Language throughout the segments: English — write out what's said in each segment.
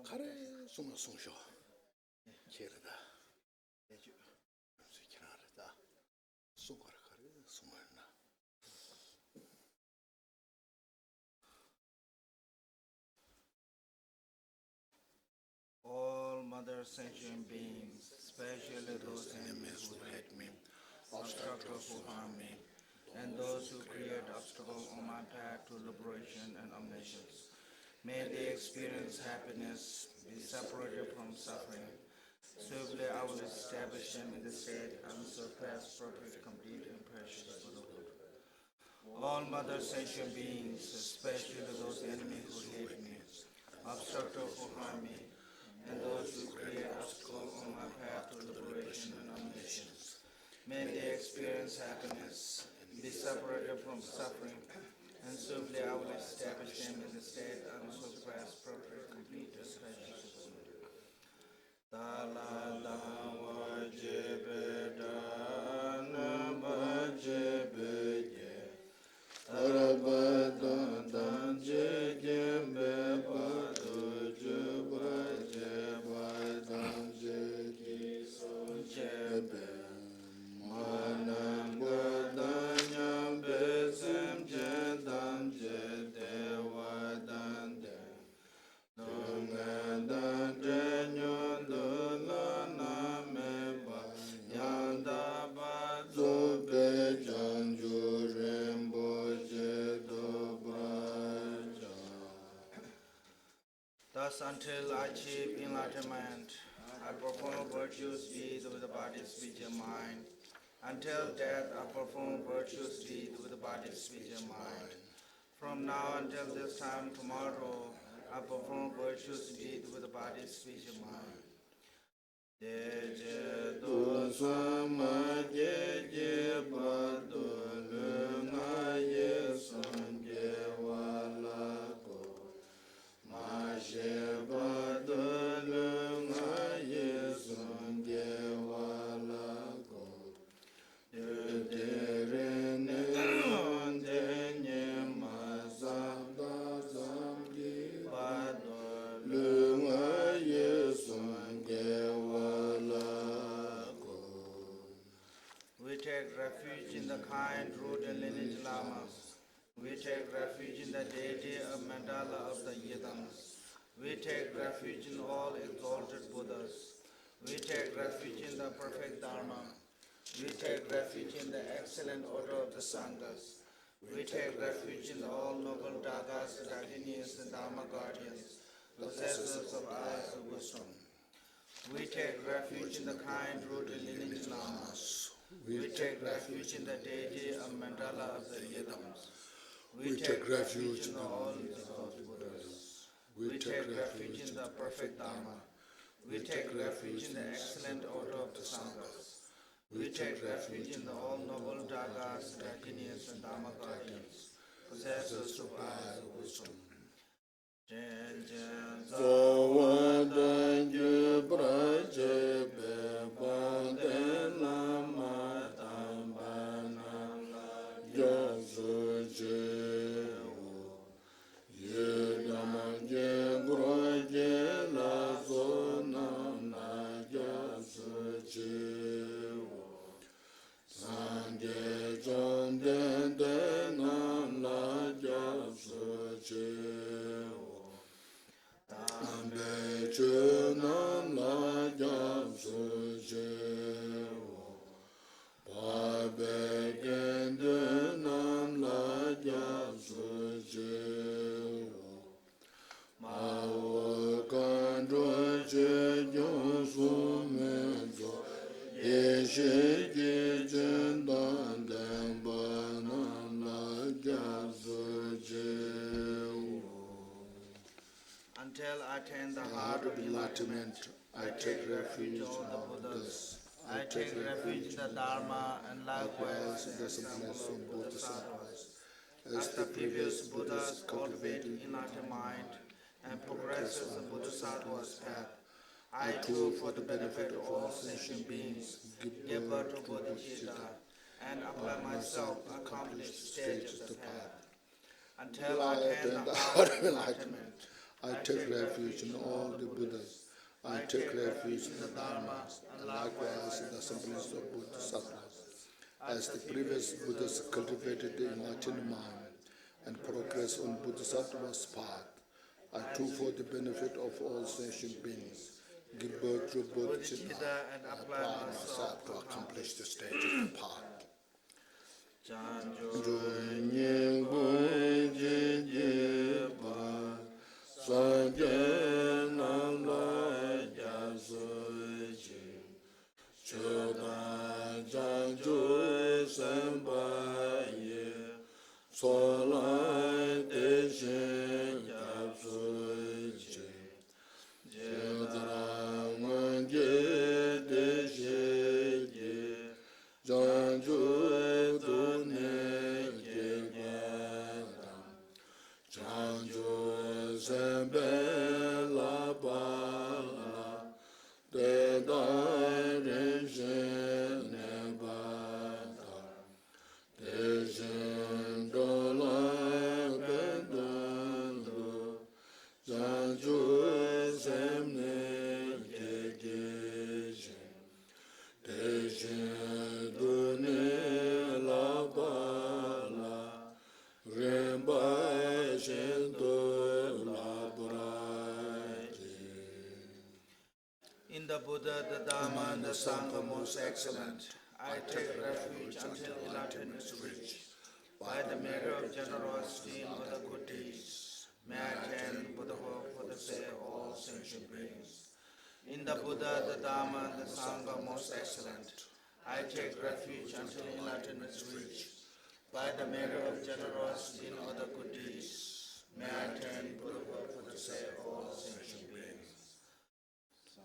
카레 송아 송쇼 체르다 시키나르다 송아라 카레 송아나 All mother sentient beings, especially those enemies who hate me, obstructors who harm me, and those who create obstacles on my path to liberation and omniscience. May they experience happiness, be separated from suffering. Swiftly I will establish them in the state unsurpassed, perfect, complete, and precious Buddhahood. All mother sentient beings, especially those enemies who hate me, obstructors who harm me, and those who create obstacles on my path to liberation and omniscience. May they experience happiness, be separated from suffering, and swiftly I will establish them in the state unsurpassed, perfect, complete, and precious. Dala dawa jebe dana ba jebe je, araba dan je jebe ba do jeba jeba dan je ji so jebe, manam ba dan yam be sem je dan je dewa dan de. Thus, until I achieve enlightenment, I perform virtuous deeds with the body, speech, and mind. Until death, I perform virtuous deeds with the body, speech, and mind. From now until this time tomorrow, I perform virtuous deeds with the body, speech, and mind. Deje do sama jeje bado lunga ye sonje wala ko. Ma she bado lunga ye sonje wala ko. De re ne de nye ma da zambi bado lunga ye sonje wala ko. We take refuge in the kind, root, and lineage lamas. We take refuge in the deity of mandala of the Yidams. We take refuge in all exalted Buddhas. We take refuge in the perfect Dharma. We take refuge in the excellent order of the Sanghas. We take refuge in all noble Dagas, Dakinis, and Dharma guardians, possessors of eyes of wisdom. We take refuge in the kind, root, and lineage lamas. We take refuge in the deity of mandala of the Yidams. We take refuge in all exalted Buddhas. We take refuge in the perfect Dharma. We take refuge in the excellent order of the Sanghas. We take refuge in all noble Dagas, Dakinis, and Dharma guardians, possessors of eyes of wisdom. Until I attain the heart of enlightenment, I take refuge in the Buddhas. I take refuge in the Dharma and likewise in the symbol of Bodhisattvas. As the previous Buddhas cultivate enlightened mind and progresses the Bodhisattva's path, I too, for the benefit of all sentient beings, give birth to bodhicitta and apply myself to accomplish the stage of the path. until I attain the heart of enlightenment. I take refuge in all the Buddhas. I take refuge in the Dharmas, and likewise in the assemblies of Bodhisattvas. As the previous Buddhas cultivated the enlightened mind and progressed on Bodhisattva's path, I too, for the benefit of all sentient beings, give birth to Bodhicitta and apply myself to accomplish the stage of the path. In the Buddha, the Dharma, and the Sangha most excellent, I take refuge until enlightenment is reached. By the measure of generosity and other good deeds, may I attain Buddhahood for the sake of all sentient beings. In the Buddha, the Dharma, and the Sangha most excellent, I take refuge until enlightenment is reached. By the measure of generosity and other good deeds, may I attain Buddhahood for the sake of all sentient beings.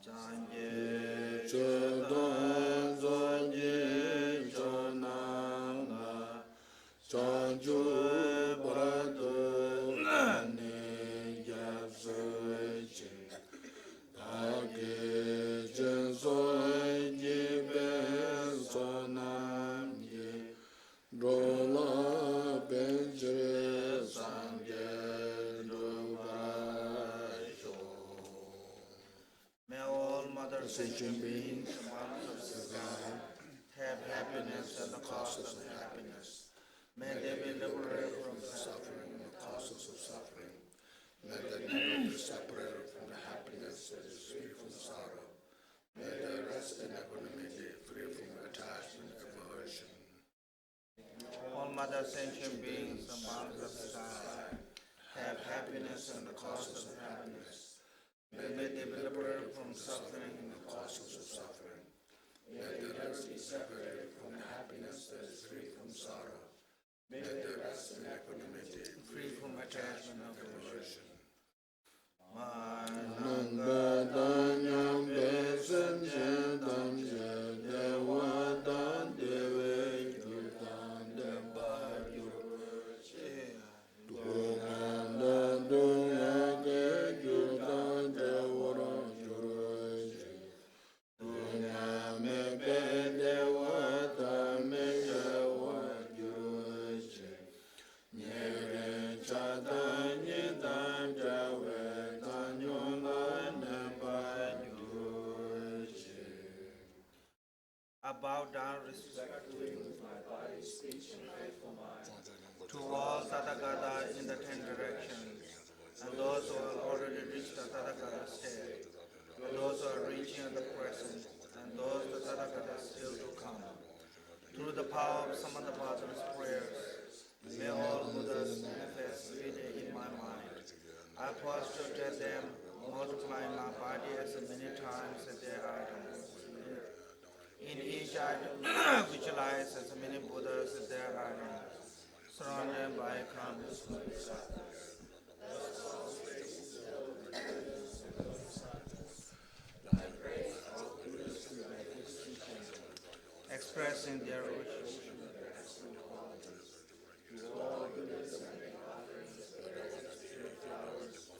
Janje Chodon Zonje Chonanga Chanju Barado Nane Yasoje Dage Jensoy Jiben Sonamye Rola Benjere Sangye Dubarajo. May all mother sentient beings among the sky have happiness and the causes of happiness. May they be liberated from suffering and the causes of suffering. May they never be separated from the happiness that is free from sorrow. May they rest in equanimity, free from attachment and aversion. All mother sentient beings among the sky have happiness and the causes of happiness. May they be liberated from suffering and the causes of suffering. May they rest be separated from the happiness that is free from sorrow. May they rest in equanimity, free from attachment and aversion. I bow down respectfully with my body, speech, and faithful mind to all Tathagata in the 10 directions, and those who have already reached the Tathagata state, and those who are reaching at the present, and those the Tathagata still to come. Through the power of Samantabhadra's prayers, may all Buddhas manifest every day in my mind. I posture to them, multiplying my body as many times as their items. In each item, visualize as many Buddhas as their items, surrounded by countless bodhisattvas. Expressing their wishes.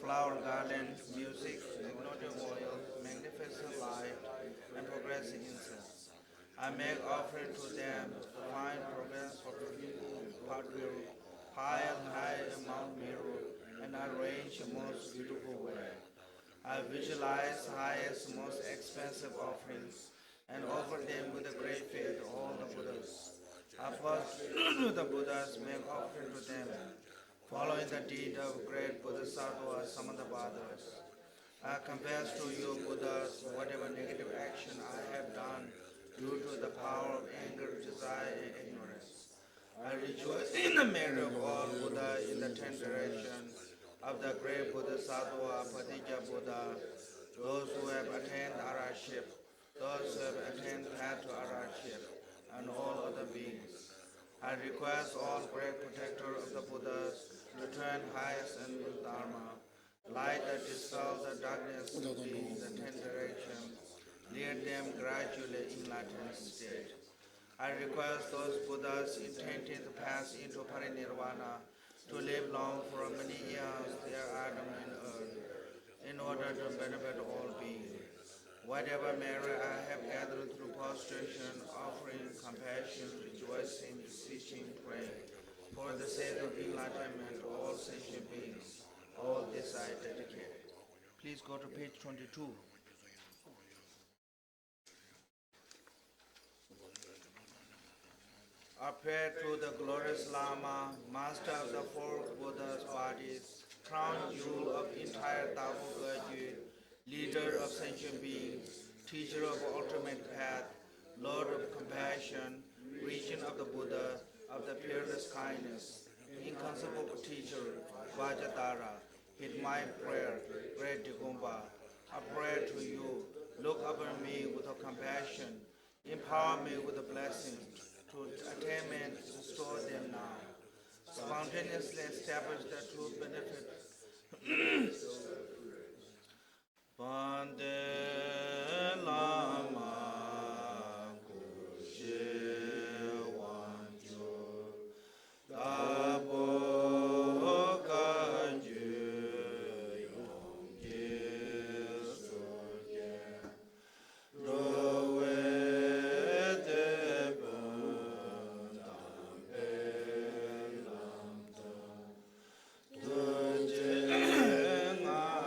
Flower garden, music, magnolia oil, magnificent light, and progressive incense. I make offering to them, find progress for pious a Mount Meru and arrange a most beautiful way. I visualize highest, most expensive offerings and offer them with a great faith to all the Buddhas. I first to the Buddhas make offering to them, following the deed of great Bodhisattva Samantabhadas. I confess to you, Buddhas, whatever negative action I have done due to the power of anger, desire, and ignorance. I rejoice in the merit of all Buddha in the 10 directions of the great Bodhisattva Patija Buddha, those who have attained Arahantship, those who have attained path to Arahantship, and all other beings. I request all great protector of the Buddhas to turn highest and Dharma, light that dispels the darkness in the 10 directions, lead them gradually in enlightened state. I request those Buddhas intending to pass into parinirvana to live long for many years their Adam and earth, in order to benefit all beings. Whatever merit I have gathered through prostration, offering, compassion, rejoicing, beseeching, praying, for the sake of enlightenment to all sentient beings, all this I dedicate. Please go to page 22. I pray to the glorious Lama, master of the four Buddha's bodies, crown jewel of entire Tao Ge, leader of sentient beings, teacher of ultimate path, Lord of compassion, regent of the Buddha, of the peerless kindness, inconceivable teacher, Vajradhara, heed my prayer, great Digumba. I pray to you, look upon me with compassion, empower me with the blessings to attainment, restore them now. Spontaneously establish the true benefit. Bande Lama Kushe Wanjo Tabo Kanju Yongje Soke Rowe Deben Dampe Lamta Tuje Ngada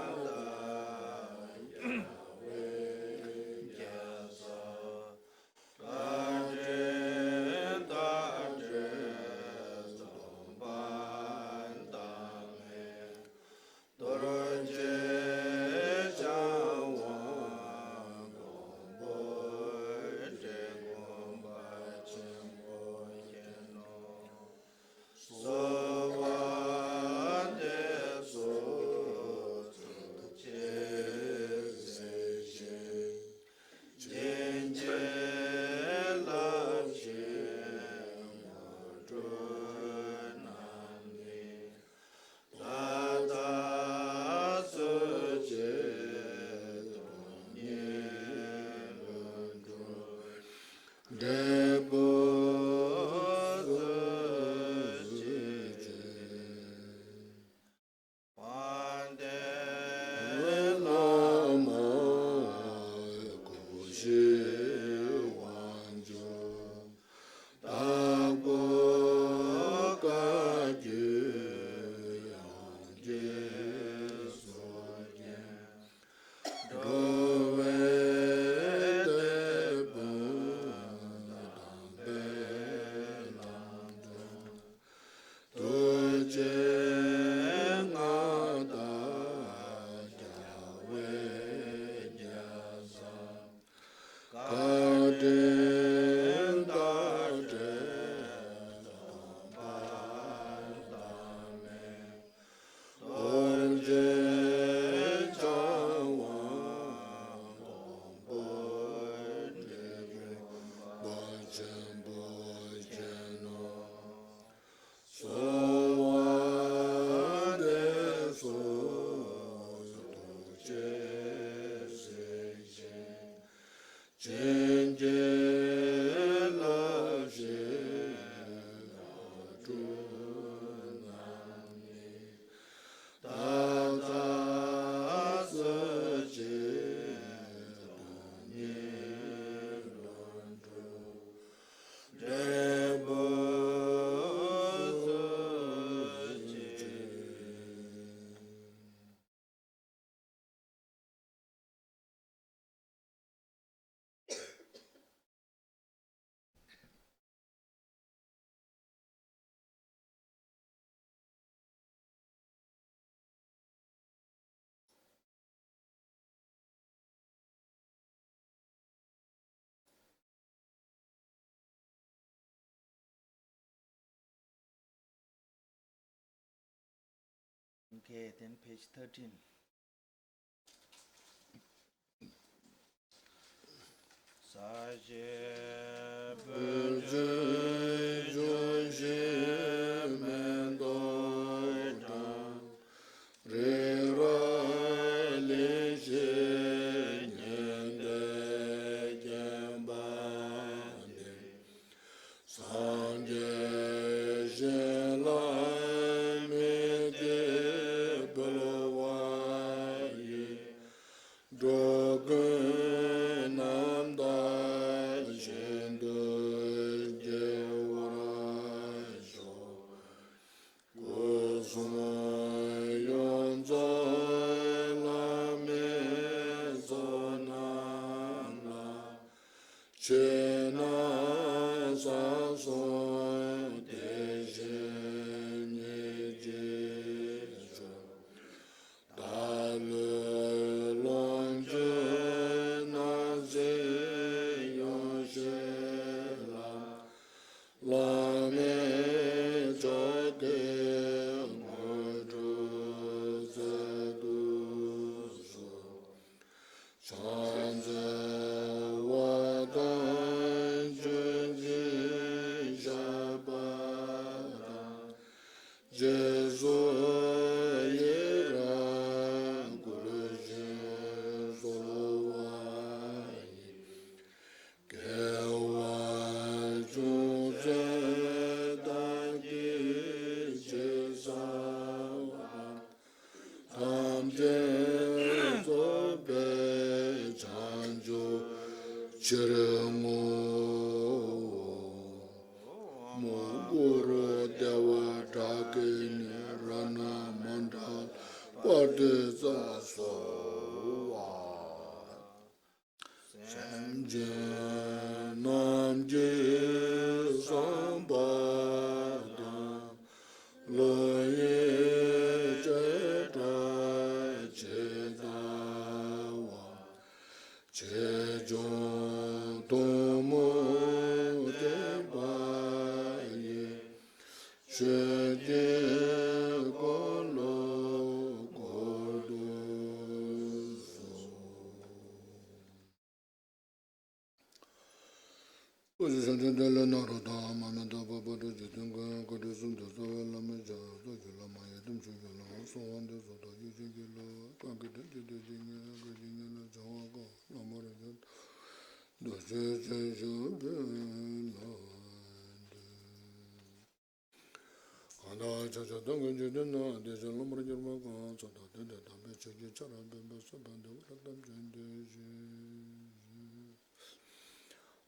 So Okay, then page 13. Saje Böje Joshe Mendoda Rera Leje Nyende Jambane Sanje Jela Mede Belwaye Dogunamda Jendul Jewarajo Kusumayonza Lamezonana Chena Saso Dejenye Jejo Dale longe naze yoshela lame joge modu zeduzo chanze wadan junji jabara Jesu yera gurje zolowai kewa juze dangi jesawa tamje zobe chanjo chiremo Muguru Dewa Dagini Rana Mandal Padeza Sowa Samje Namje Sambada Loye Jeta Jedawa Jejon Tomo Debaye Shede Golo Godozo Position de la Naroda, Mamada Baba Jitunga, Godisum to Zola Maja, Zojula Mayadum Jula, so on the Zoda Yujigila, Kankatan to the Jinga, Gajina Jawago, Lamorajan, Doja Bella. Ada Jaja Dunga Judana, there's a lumber Jermaga, so that the damage of Chara Bamba Sabanda, Ratam Jende.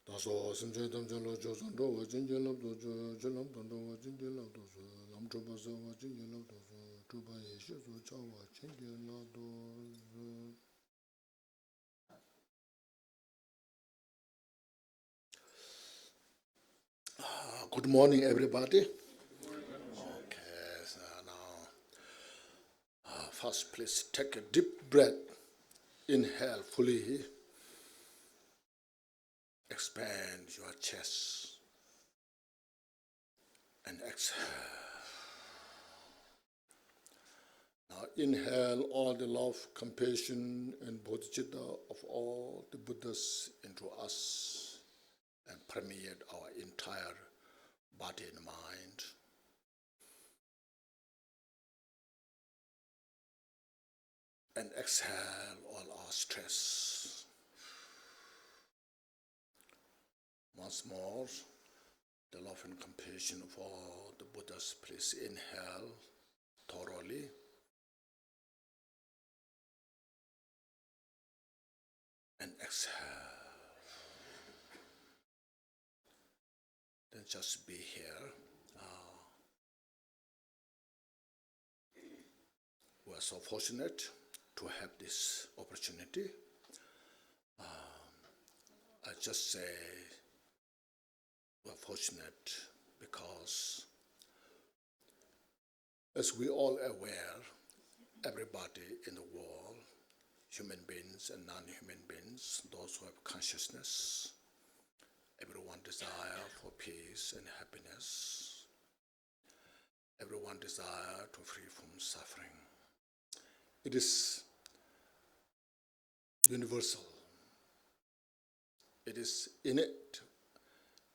다소 심제담 절로 조선도 진jel로 도저 절로 돈도 진jel로 도저 남초바서 진jel로 도저 두바에 시소 차와 진jel로 도저 Good morning, everybody. Okay, so now, first, please take a deep breath. Inhale fully. Expand your chest. And exhale. Now, inhale all the love, compassion, and bodhicitta of all the Buddhas into us and permeate our entire body and mind. And exhale all our stress. Once more, the love and compassion of all the Buddhas, please inhale thoroughly. And exhale. Then just be here. We are so fortunate to have this opportunity. I just say we are fortunate because, as we all are aware, everybody in the world, human beings and non-human beings, those who have consciousness, everyone desire for peace and happiness. Everyone desire to free from suffering. It is universal. It is innate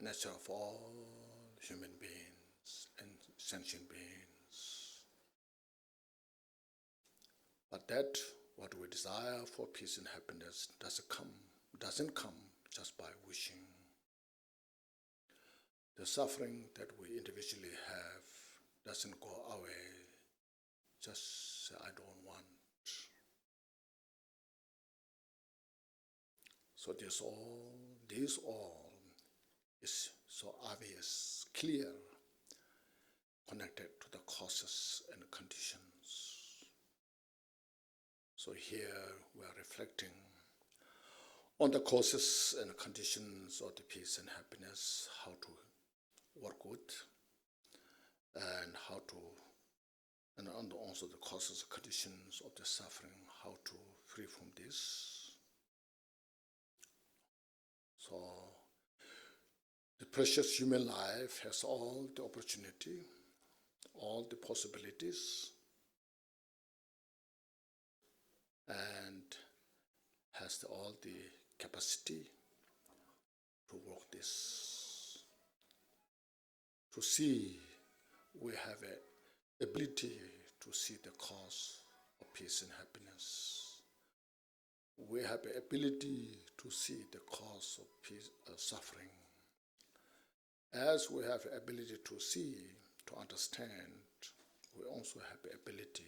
nature of all human beings and sentient beings. But that what we desire for peace and happiness doesn't come just by wishing. The suffering that we individually have doesn't go away. Just say, I don't want. So this all is so obvious, clear, connected to the causes and conditions. So here we are reflecting on the causes and conditions of the peace and happiness, how to work with, and and also the causes and conditions of the suffering, how to free from this. So the precious human life has all the opportunity, all the possibilities, and has all the capacity to work this. To see, we have an ability to see the cause of peace and happiness. We have the ability to see the cause of suffering. As we have the ability to see, to understand, we also have the ability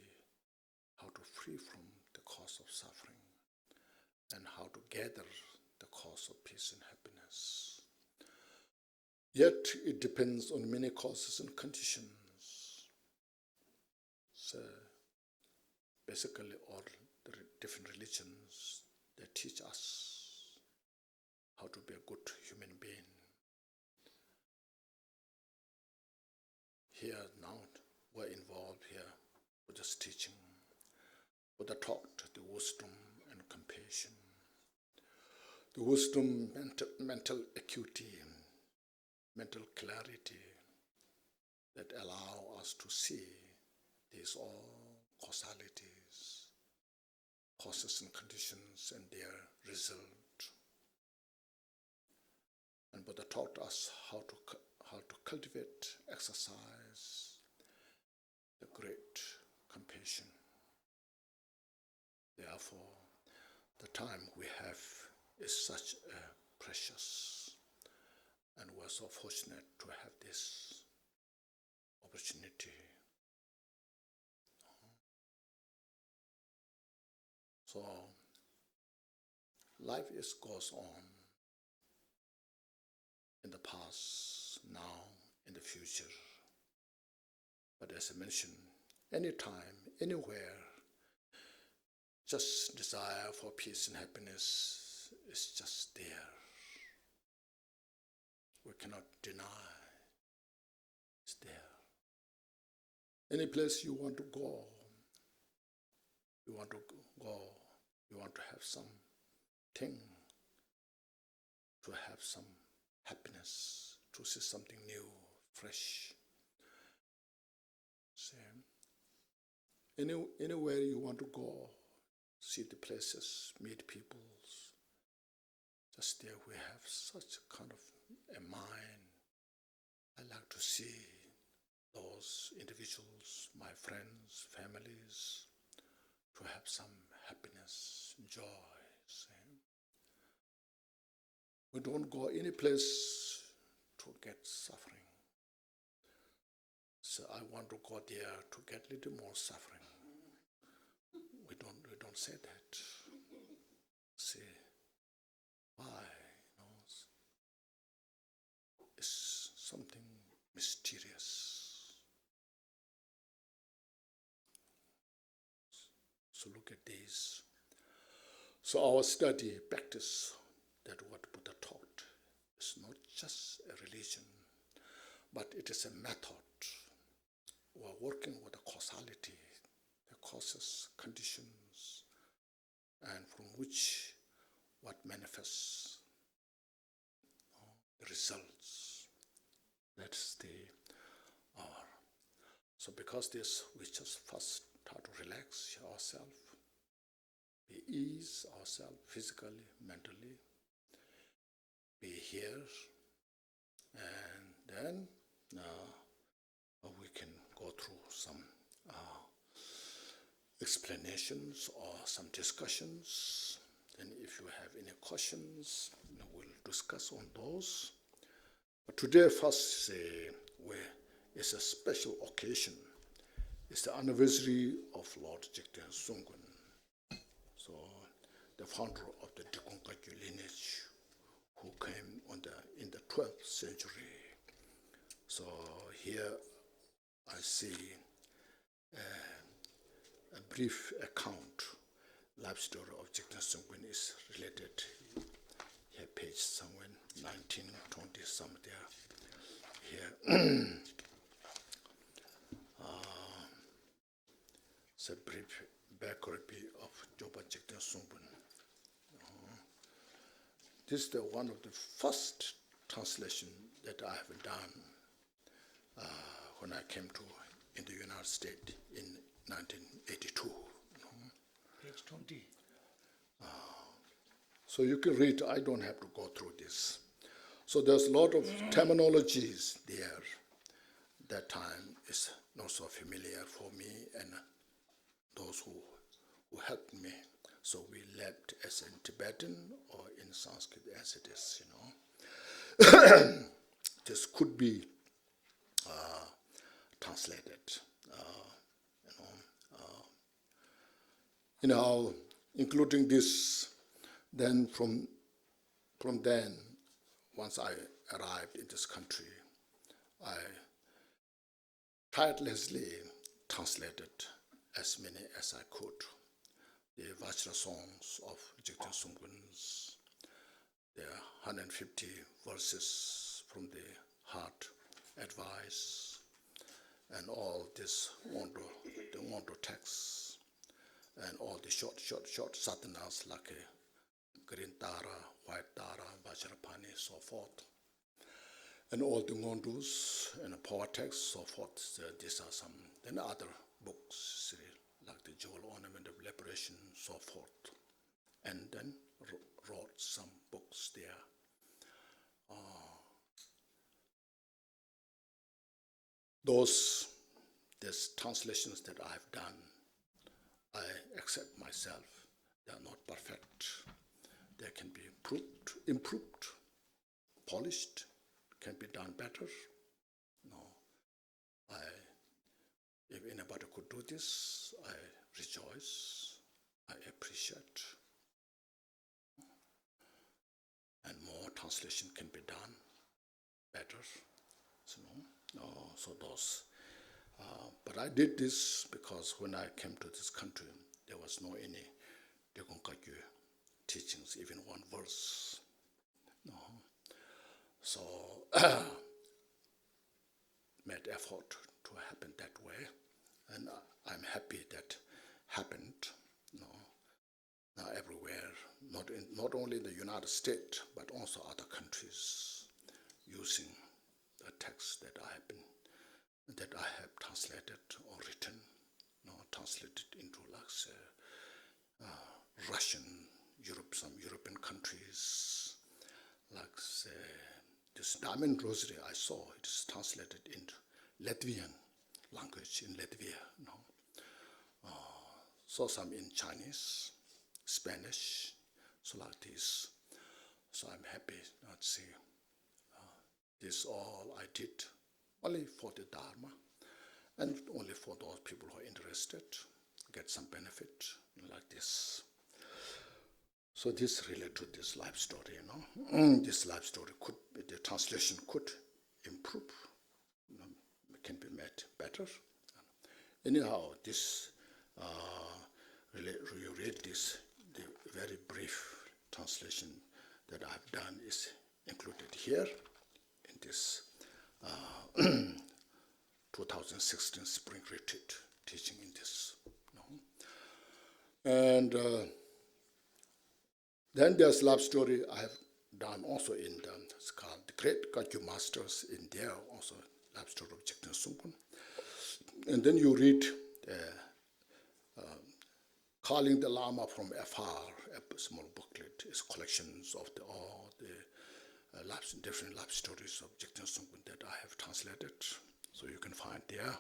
how to free from the cause of suffering and how to gather the cause of peace and happiness. Yet it depends on many causes and conditions. So basically all the different religions, they teach us how to be a good human being. Here now we're involved here with this teaching, with the thought, the wisdom and compassion, the wisdom, mental acuity, mental clarity that allow us to see these all causalities, causes and conditions and their result. And Buddha taught us how to cultivate, exercise the great compassion. Therefore, the time we have is such a precious, and we're so fortunate to have this opportunity. So, life goes on in the past, now, in the future. But as I mentioned, anytime, anywhere, just desire for peace and happiness is just there. We cannot deny it's there. Any place you want to go, you want to have something, to have some happiness, to see something new, fresh. See, anywhere you want to go, see the places, meet people. Just there we have such kind of a mind. I like to see those individuals, my friends, families, to have some happiness, joy. See? We don't go any place to get suffering. So I want to go there to get a little more suffering. We don't say that. See, why? It's something mysterious. So look at this. So our study, practice, that what Buddha taught is not just a religion, but it is a method. We are working with the causality, the causes, conditions, and from which what manifests the results. That's the hour. So because this, we just first try to relax ourselves, we ease ourselves physically, mentally, be here, and then we can go through some explanations or some discussions. And if you have any questions, we'll discuss on those. But today, first, is a special occasion. It's the anniversary of Lord Jigten Sungkun, so the founder of the Dikongkagyu lineage, who came in the 12th century. So here I see a brief account, life story of Jigten Sungkun is related. Here, page somewhere, 1920 somewhere. Here, it's a brief biography of Joba Jigten Sungkun. This is one of the first translation that I have done when I came in the United States in 1982. Page 20. So you can read, I don't have to go through this. So there's a lot of terminologies there. That time is not so familiar for me and those who helped me. So we left as in Tibetan or in Sanskrit as it is, This could be translated, including this. Then from then, once I arrived in this country, I tirelessly translated as many as I could. The Vajra songs of Jigten Sungkun's, the 150 verses from the heart advice, and all this the Wondo texts, and all the short sadhanas like green Tara, white Tara, Vajrapani, so forth, and all the Ngondus and power texts, so forth. These are some. Then other books like the Jewel Ornament of Liberation, so forth, and then wrote some books there. These translations that I've done, I accept myself. They are not perfect. They can be improved, polished, can be done better. If anybody could do this, I rejoice, I appreciate. And more translation can be done better. So those. But I did this because when I came to this country, there was no any Dikongkagyu teachings, even one verse. So made effort to happen that way, and I'm happy that happened. Now everywhere, not only in the United States, but also other countries, using the text that I have translated or written, translated into like say, Russian, some European countries, like say, this Diamond Rosary I saw, it is translated into Latvian language in Latvia. Saw some in Chinese, Spanish, so like this. So I'm happy to see this all I did only for the Dharma and only for those people who are interested, get some benefit like this. So this related to this life story, This life story the translation could improve, can be made better. Anyhow, this, you read this, the very brief translation that I've done is included here in this 2016 Spring Retreat teaching in this. And then there's love story I have done also in it's called the Great Kagyu Masters in there, also love story of Jigten Sungkun. And then you read Calling the Lama from afar, a small booklet, is collections of all the different life stories of Jigten Sungkun that I have translated, so you can find there.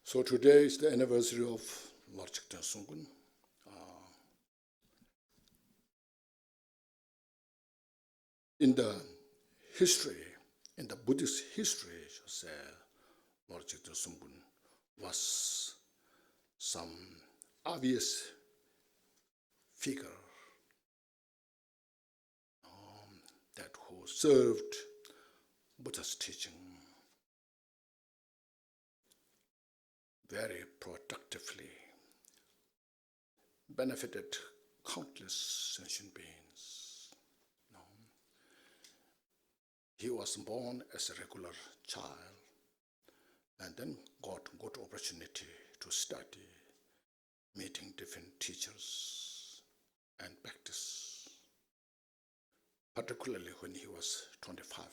So today is the anniversary of Lord Jigten Sungkun. In the history, in the Buddhist history, you say, Lord Jigten Sungkun was some obvious figure that who served Buddha's teaching very productively, benefited countless sentient beings. He was born as a regular child and then got good opportunity to study, meeting different teachers and practice. Particularly when he was 25,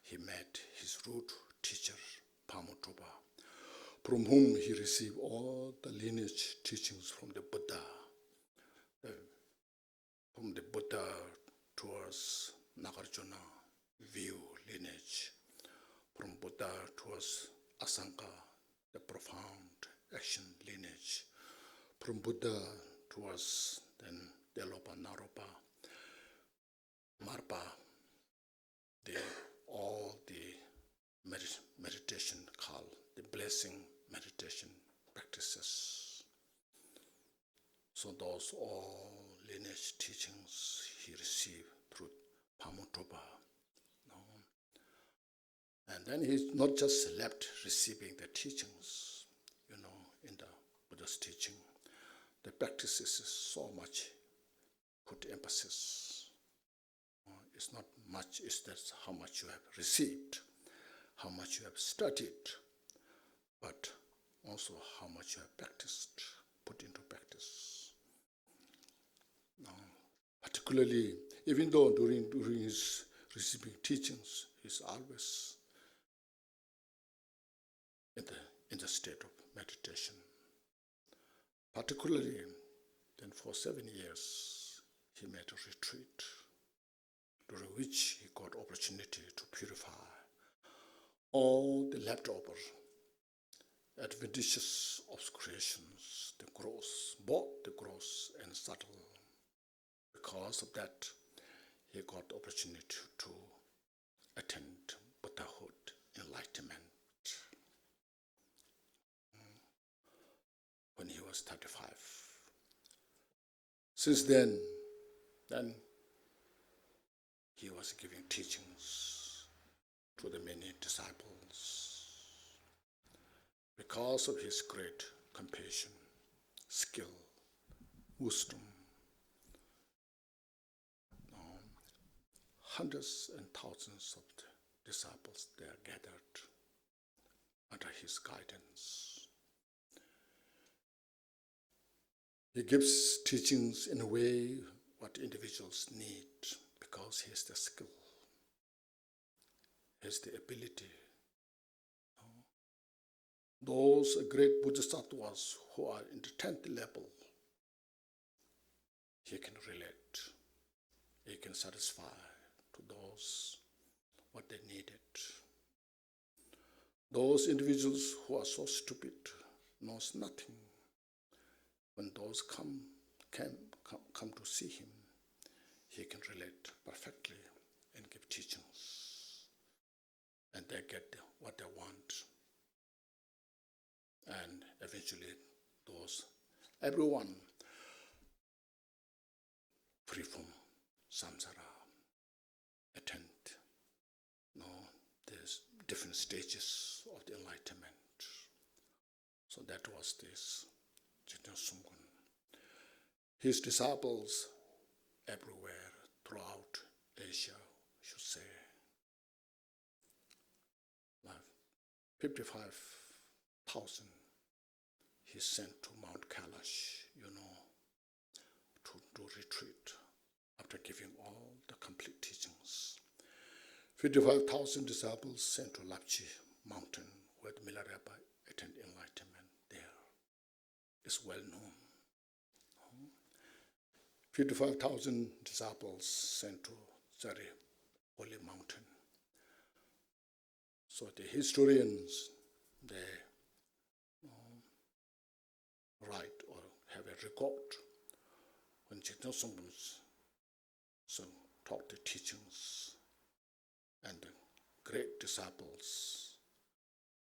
he met his root teacher, Pamutuba, from whom he received all the lineage teachings from the Buddha, from the Buddha towards Nagarjuna view lineage, from Buddha towards Asanga, the profound action lineage, from Buddha towards then Delopa, Naropa, Marpa, all the meditation called the blessing meditation practices. So those all lineage teachings he received through Pamutoba. And then he's not just left receiving the teachings, in the Buddha's teaching. The practices is so much put emphasis. It's not much, it's that how much you have received, how much you have studied, but also how much you have practiced, put into practice. Particularly, even though during his receiving teachings, he's always in the state of meditation. Particularly, then for 7 years, he made a retreat, during which he got opportunity to purify all the leftover adventitious obscurations, the gross, both the gross and subtle. Because of that, he got opportunity to attend Buddhahood, enlightenment, when he was 35. Since then he was giving teachings to the many disciples. Because of his great compassion, skill, wisdom, hundreds and thousands of disciples they are gathered under his guidance. He gives teachings in a way what individuals need, because he has the skill, he has the ability. Those great bodhisattvas who are in the 10th level, he can relate, he can satisfy to those what they needed. Those individuals who are so stupid, knows nothing, when those come to see him, he can relate perfectly and give teachings, and they get what they want. And eventually, everyone free from samsara, attend there's different stages of the enlightenment. So that was this Jigten Sungkun. His disciples everywhere throughout Asia, I should say, 55,000 he sent to Mount Kailash, to do retreat after giving all the complete teachings. 55,000 disciples sent to Lapchi mountain where the Milarepa attained enlightenment there. is well known. 55,000 disciples sent to Zari, Holy Mountain. So the historians, they write or have a record when Khenchen Rinpoche taught the teachings, and the great disciples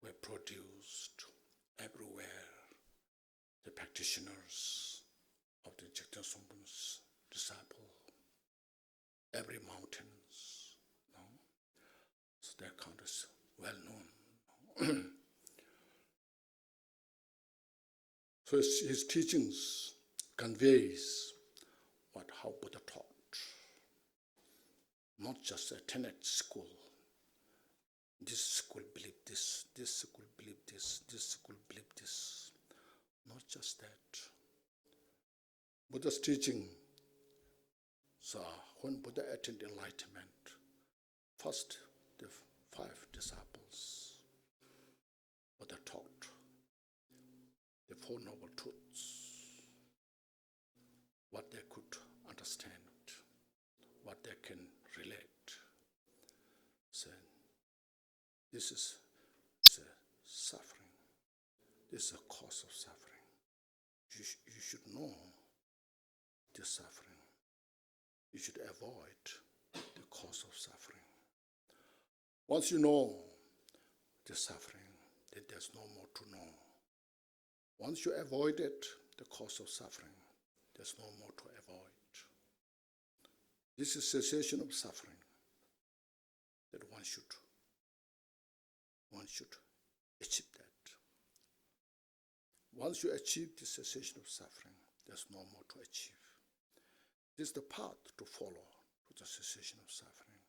were produced everywhere. The practitioners of the Khenchen Rinpoche disciple, every mountains, so their count is well known. So his teachings conveys how Buddha taught, not just a tenet school. This school believe this, this school believe this, this school believe this. Not just that. Buddha's teaching, so when Buddha attained enlightenment, first the 5 disciples, Buddha taught the 4 noble truths, what they could understand, what they can relate. So this is suffering. This is a cause of suffering. You should know the suffering. You should avoid the cause of suffering. Once you know the suffering, then there's no more to know. Once you avoid it, the cause of suffering, there's no more to avoid. This is cessation of suffering that one should achieve that. Once you achieve the cessation of suffering, there's no more to achieve. This is the path to follow to the cessation of suffering.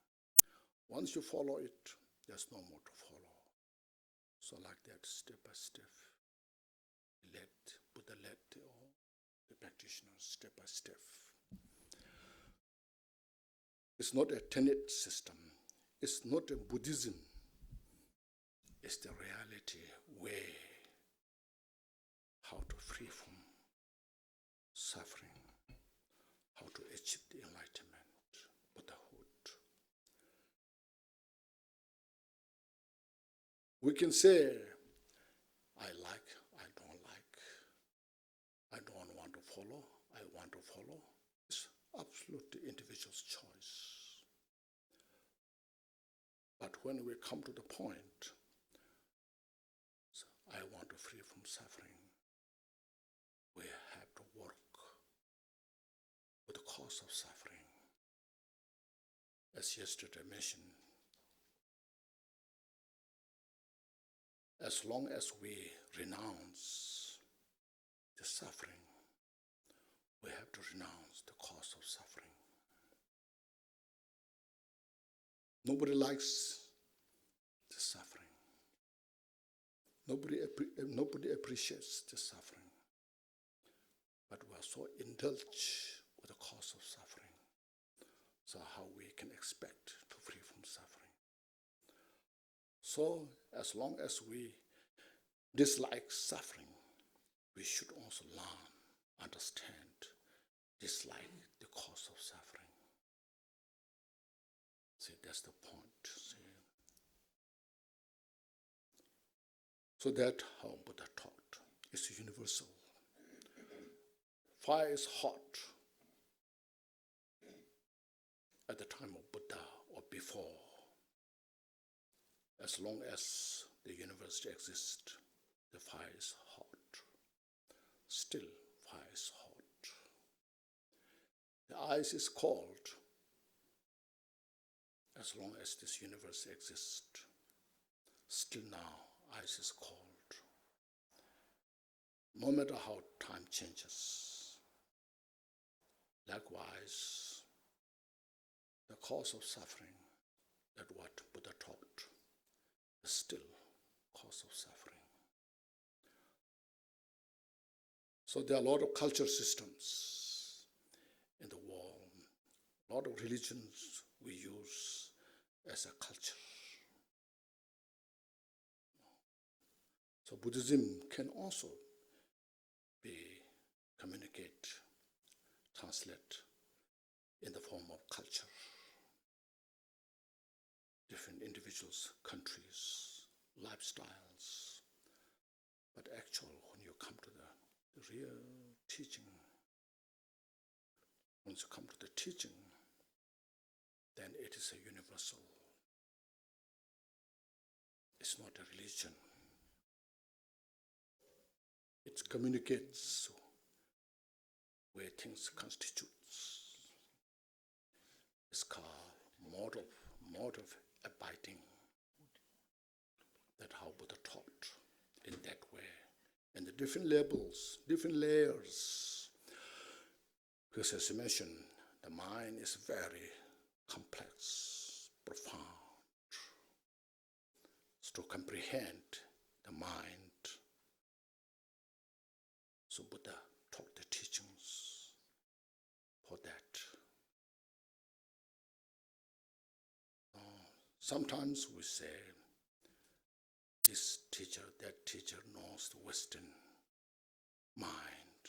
Once you follow it, there's no more to follow. So like that, step by step, Buddha led the practitioners step by step. It's not a tenet system. It's not a Buddhism. It's the reality way how to free from suffering, how to achieve the enlightenment, Buddhahood. We can say, I like, I don't like, I don't want to follow, I want to follow. It's absolutely individual's choice. But when we come to the point, I want to free from suffering, we have to work with the cause of suffering. As yesterday mentioned, as long as we renounce the suffering, we have to renounce the cause of suffering. Nobody likes the suffering. Nobody appreciates the suffering. But we are so indulged with the cause of suffering. So how we can expect to free from suffering? So as long as we dislike suffering, we should also learn, understand, dislike the cause of suffering. See, that's the point. See. So that how Buddha taught is universal. Fire is hot at the time of Buddha or before. As long as the universe exists, the fire is hot. Still, fire is hot. The ice is cold as long as this universe exists. Still now, ice is cold. No matter how time changes. Likewise, the cause of suffering, that what Buddha taught, is still cause of suffering. So there are a lot of culture systems in the world, a lot of religions we use as a culture. So Buddhism can also be communicate, translate in the form of culture, different individuals, countries, lifestyles. But actually, when you come to the real teaching, once you come to the teaching, then it is a universal. It's not a religion. It communicates where things constitutes. It's called mode of abiding. That's how Buddha taught in that way. And the different levels, different layers. Because as I mentioned, the mind is very complex, profound. So to comprehend the mind, so Buddha taught the teachings for that. Sometimes we say, this teacher, that teacher knows the Western mind.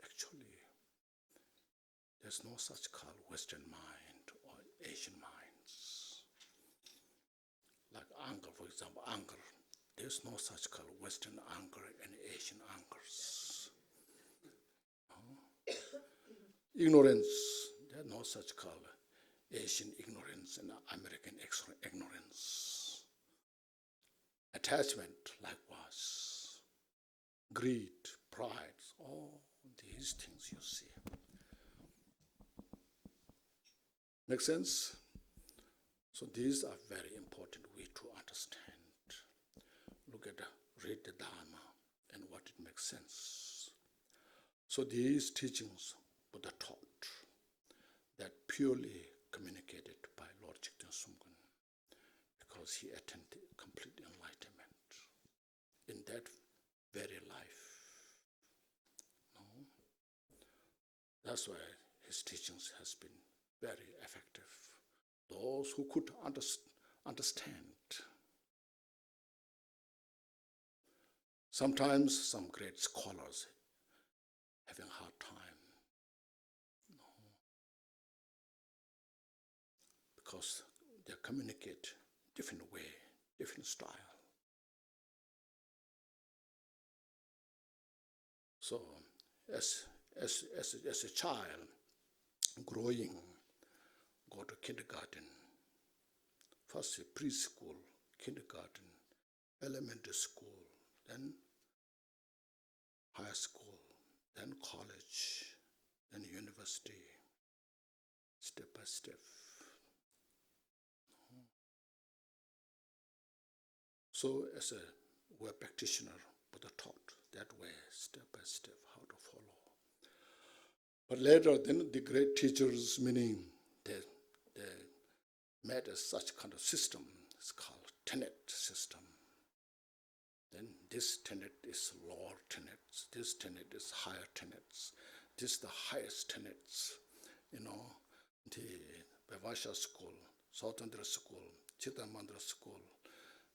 Actually, there's no such called Western mind or Asian minds. Like anger, for example, anger. There's no such called Western anger and Asian angers. Ignorance, there's no such called Asian ignorance and American ignorance. Attachment, likewise. Greed, pride, all these things you see. Make sense? So these are very important way to understand. Look at read the Dharma and what it makes sense. So these teachings Buddha taught that purely communicated by Lord Jigten Sumgön because he attained complete enlightenment in that very life. No? That's why his teachings has been very effective. Those who could understand. Sometimes some great scholars having a hard time. No. Because they communicate different way, different style. So as a child growing, go to kindergarten, first preschool, kindergarten, elementary school, then high school, then college, then university, step by step. So as a web practitioner, Buddha taught that way, step by step, how to follow. But later, then the great teachers, meaning they made such kind of system, it's called tenet system. Then this tenet is lower tenets, this tenet is higher tenets, this is the highest tenets, the Bhavasha school, Sautandra school, Chittamandra school,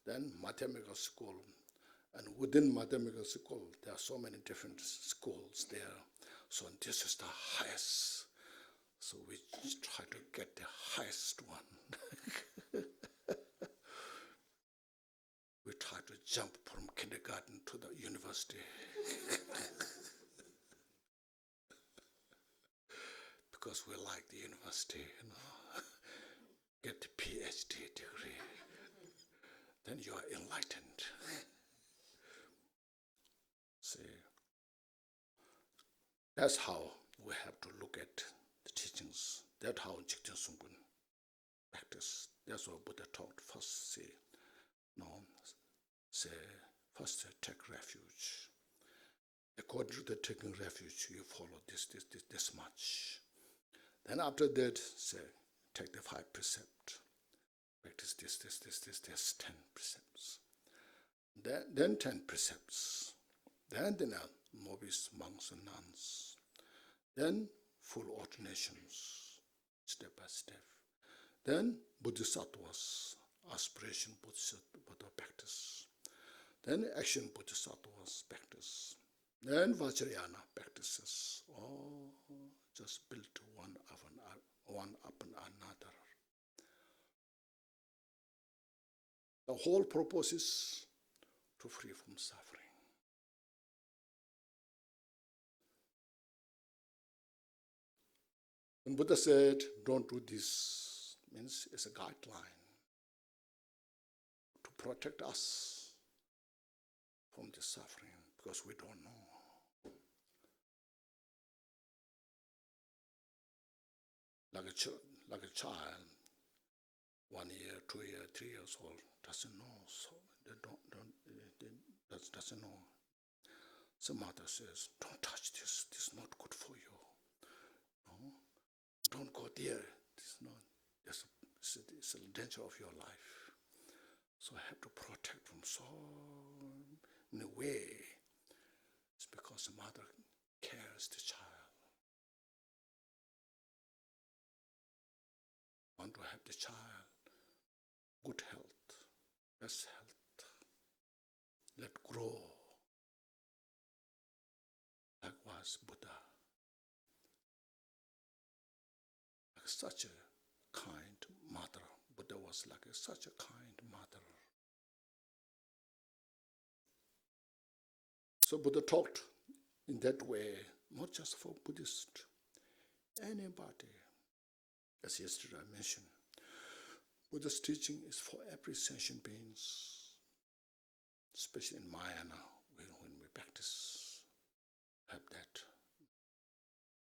then mathematical school, and within mathematical school, there are so many different schools there. So this is the highest. So we try to get the highest one. We try to jump from kindergarten to the university. Because we like the university, get the PhD degree. Then you are enlightened. See, that's how we have to look at the teachings. That's how Jigten Sumgön practice. That's what Buddha taught. First, first take refuge. According to the taking refuge, you follow this much. Then after that, say, take the 5 precepts. Practice this 10 precepts. Then 10 precepts. Then there are novice monks and nuns. Then full ordinations, step by step. Then bodhisattvas, aspiration bodhisattva practice. Then action bodhisattvas practice. Then Vajrayana practices, all just built one upon another. The whole purpose is to free from suffering. When Buddha said, don't do this, means it's a guideline to protect us from the suffering, because we don't know. Like a child, 1 year, 2 years, 3 years old, doesn't know, so they doesn't know. So mother says, don't touch this, this is not good for you. No? Don't go there, this is not, it's a danger of your life. So I have to protect from so in a way. It's because the mother cares the child. Want to have the child good health, best health. Let grow. Likewise, Buddha, like such a kind mother. Buddha was like such a kind mother. So Buddha talked in that way, not just for Buddhists, anybody. As yesterday I mentioned, Buddha's teaching is for every sentient beings, especially in Mayana, when we practice, have that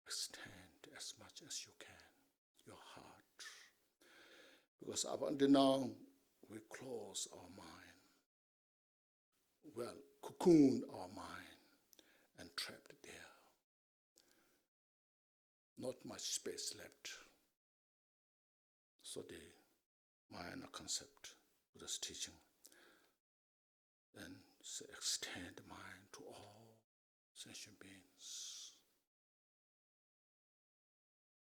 extend as much as you can, your heart. Because up until now, we close our mind, well, cocoon our mind, and trapped there. Not much space left. So the Mayana concept, Buddha's teaching, then extend the mind to all sentient beings.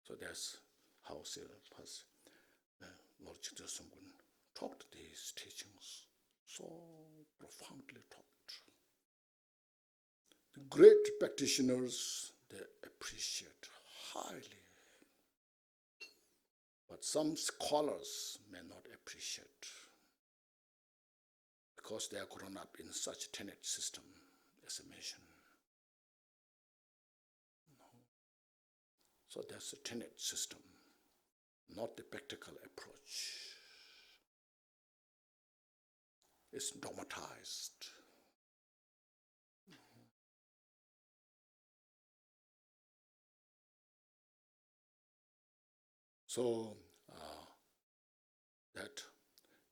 So that's how Lord Jigten Sungkun taught these teachings, so profoundly taught. The great practitioners, they appreciate highly. But some scholars may not appreciate because they are grown up in such a tenet system, as I mentioned. So that's a tenet system, not the practical approach. It's dogmatized. So that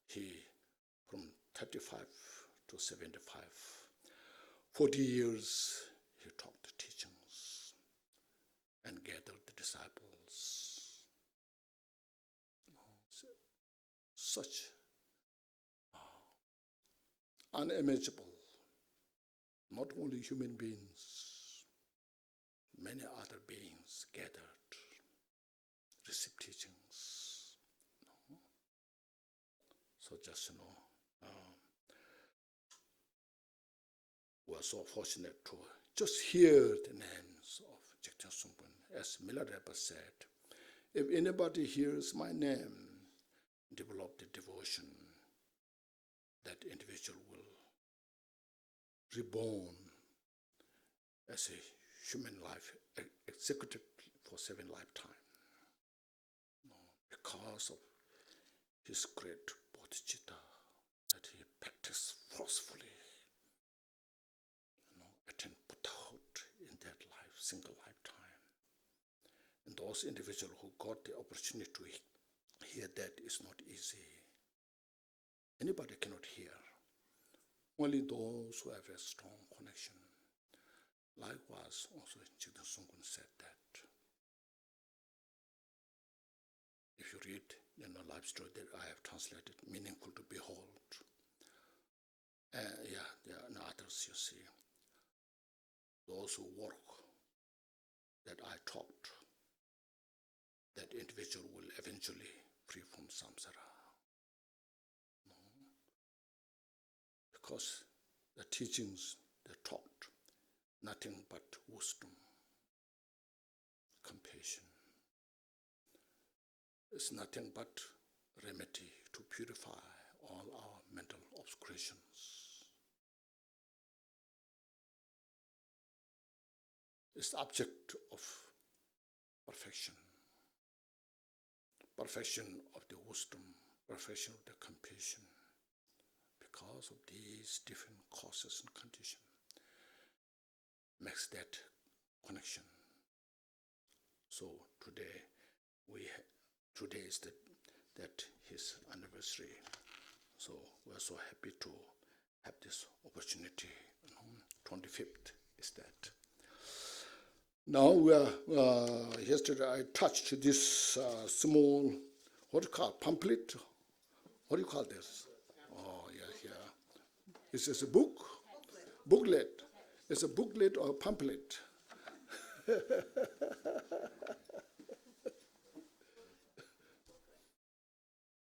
he, from 35 to 75, 40 years, he taught the teachings and gathered the disciples. Such unimaginable, not only human beings, many other beings gathered, received teachings. So just, we are so fortunate to just hear the names of Jigten Sungkun. As Milarepa said, if anybody hears my name, develop the devotion, that individual will reborn as a human life, executed for 7 lifetimes. Because of his great bodhicitta that he practiced forcefully, attain Buddhahood in that life, single lifetime. And those individuals who got the opportunity to hear that is not easy. Anybody cannot hear. Only those who have a strong connection. Likewise, also Jigten Sungkun said that. If you read life story that I have translated, meaningful to behold. There are others, you see. Those who work that I taught, that individual will eventually free from samsara. Because the teachings they taught nothing but wisdom, compassion. It's nothing but remedy to purify all our mental obscurations. It's the object of perfection. Perfection of the wisdom, perfection of the compassion. Because of these different causes and conditions, makes that connection. So today is that his anniversary. So we're so happy to have this opportunity. 25th is that. Now we are. Yesterday I touched this small, what do you call it, pamphlet? What do you call this? Oh yeah. Is this a book? Booklet. It's a booklet or a pamphlet.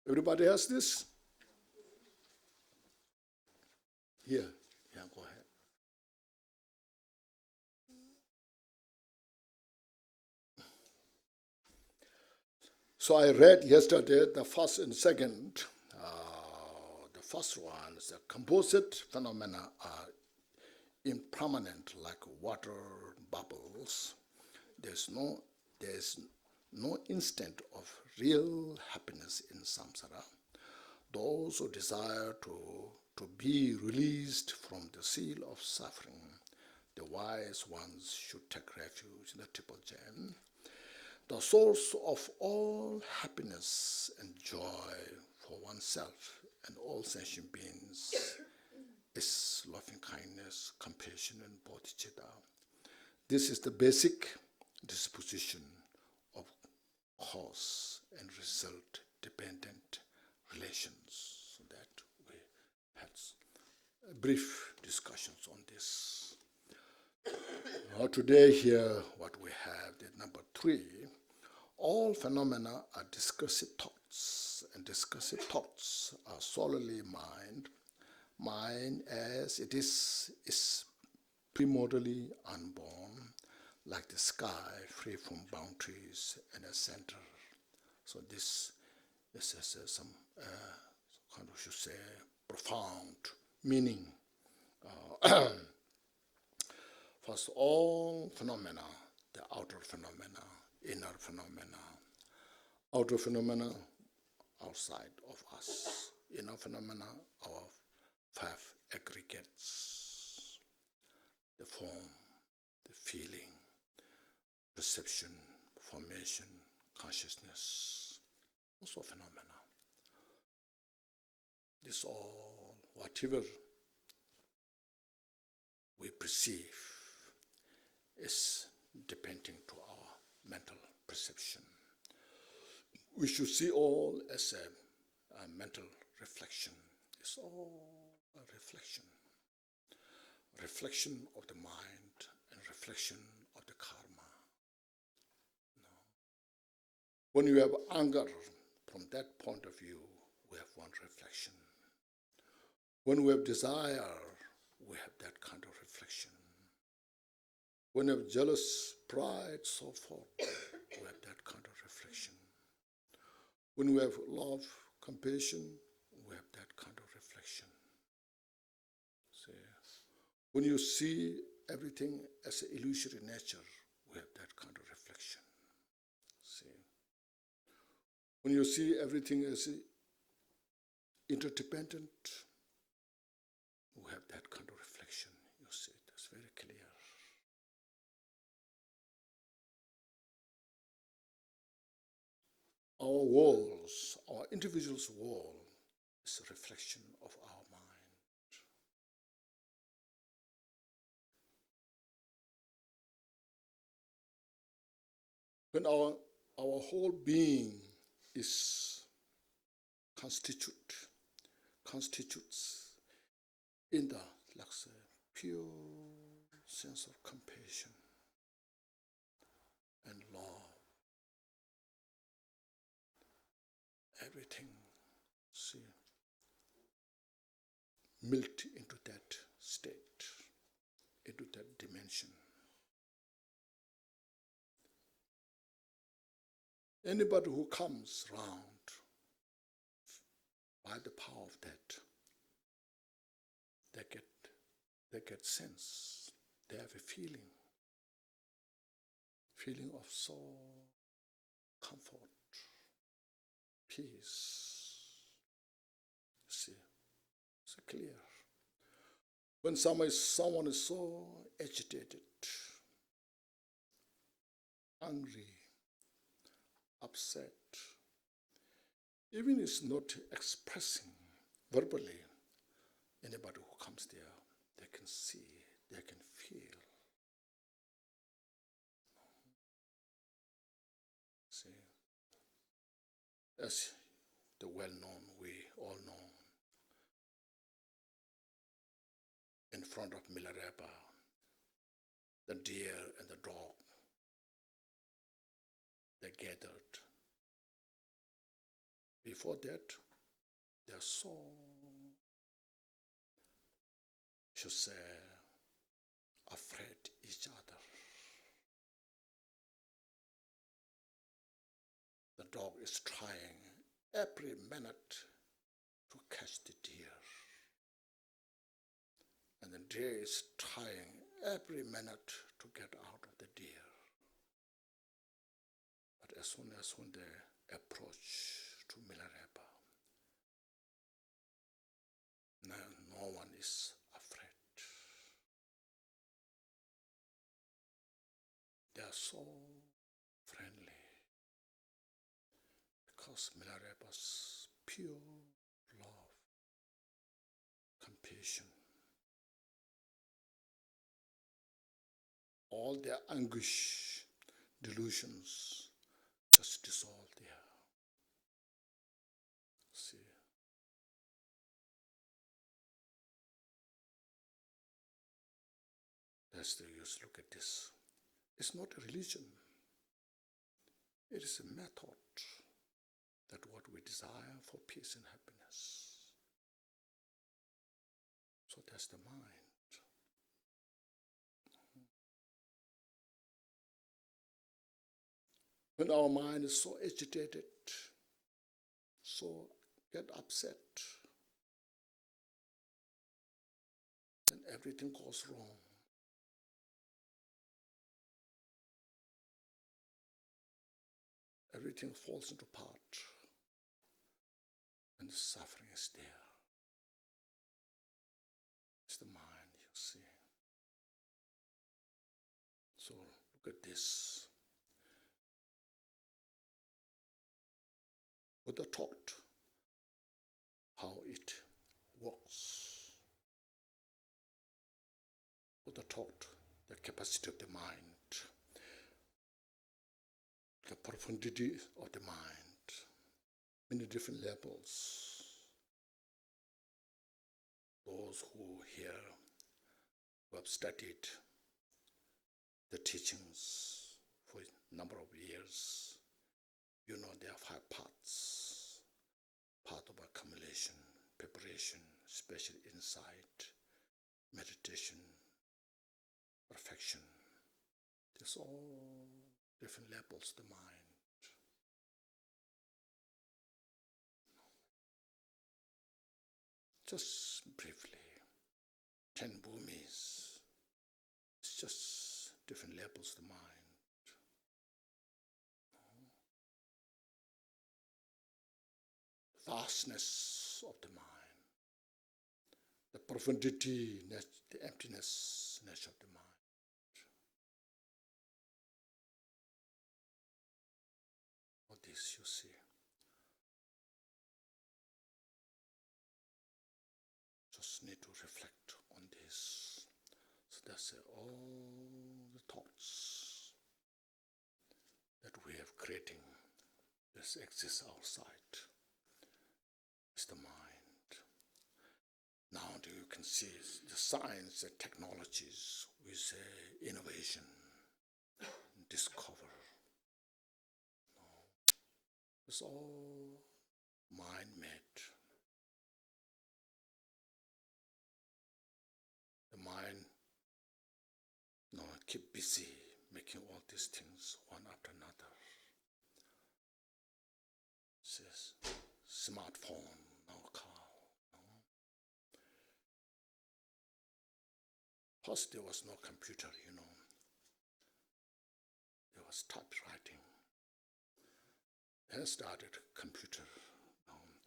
Everybody has this? Here. Yeah, go ahead. So I read yesterday the first and second. The first one is the composite phenomena are impermanent like water bubbles. There's no instant of real happiness in samsara. Those who desire to be released from the seal of suffering, the wise ones should take refuge in the triple gem. The source of all happiness and joy for oneself and all sentient beings is loving kindness, compassion, and bodhicitta. This is the basic disposition of cause and result dependent relations. So that we had brief discussions on this. Now today here, what we have, the number 3, all phenomena are discursive thoughts, and discursive thoughts are solely mind. Mind as it is primordially unborn, like the sky, free from boundaries and a center. So this has some kind of, should say, profound meaning. First, all phenomena, the outer phenomena, inner phenomena. Outer phenomena outside of us. Inner phenomena, our 5 aggregates. The form, the feeling, perception, formation, consciousness. Also phenomena. This all, whatever we perceive, is depending to our mental perception. We should see all as a mental reflection. It's all a reflection. Reflection of the mind and reflection of the karma. No. When you have anger, from that point of view, we have one reflection. When we have desire, we have that kind of reflection. When we have jealous, pride, so forth, we have that kind of reflection. When we have love, compassion, we have that kind of reflection. See, when you see everything as an illusory nature, we have that kind of reflection. See, when you see everything as interdependent, we have that kind of reflection. You see, that's very clear. Our walls, our individual's wall, is a reflection of our mind. When our whole being is constitutes in the pure sense of compassion and love, everything, see, melt into that state. into that dimension. Anybody who comes round by the power of that, they get sense. They have a feeling of soul, comfort, peace. See, it's clear. When someone is so agitated, angry, upset, even is not expressing verbally, anybody who comes there, they can see, they can feel. See, as the well-known, we all know, in front of Milarepa, the deer and the dog, they gathered. Before that, they saw, should say, afraid each other. The dog is trying every minute to catch the deer. And the deer is trying every minute to get out of the deer. But as soon as when they approach to Milarepa, no one is afraid. They are so friendly because Milarepa's pure love, compassion, all their anguish, delusions just dissolve there. See. That's the use. Look at this. It's not a religion. It is a method that what we desire for peace and happiness. So that's the mind. When our mind is so agitated, so get upset, then everything goes wrong. Everything falls into part, and the suffering is there. It's the mind, you see. So look at this. Buddha taught how it works. Buddha taught the capacity of the mind, the profundity of the mind, many different levels. Those who here, who have studied the teachings for a number of years, you know there are 5 parts. Part of accumulation, preparation, special insight, meditation, perfection. There's all different levels of the mind. Just briefly, 10 bhumis. It's just different levels of the mind. Vastness of the mind, the profundity, the emptiness nature of the mind. All this you see. Just need to reflect on this. So that's all the thoughts that we have creating, this exists outside. Is the mind. Now you can see the science, the technologies, we say innovation, discover. No. It's all mind-made. The mind keep busy making all these things one after another. Says smartphone, now car. No. First, there was no computer, There was typewriting. Then started computer,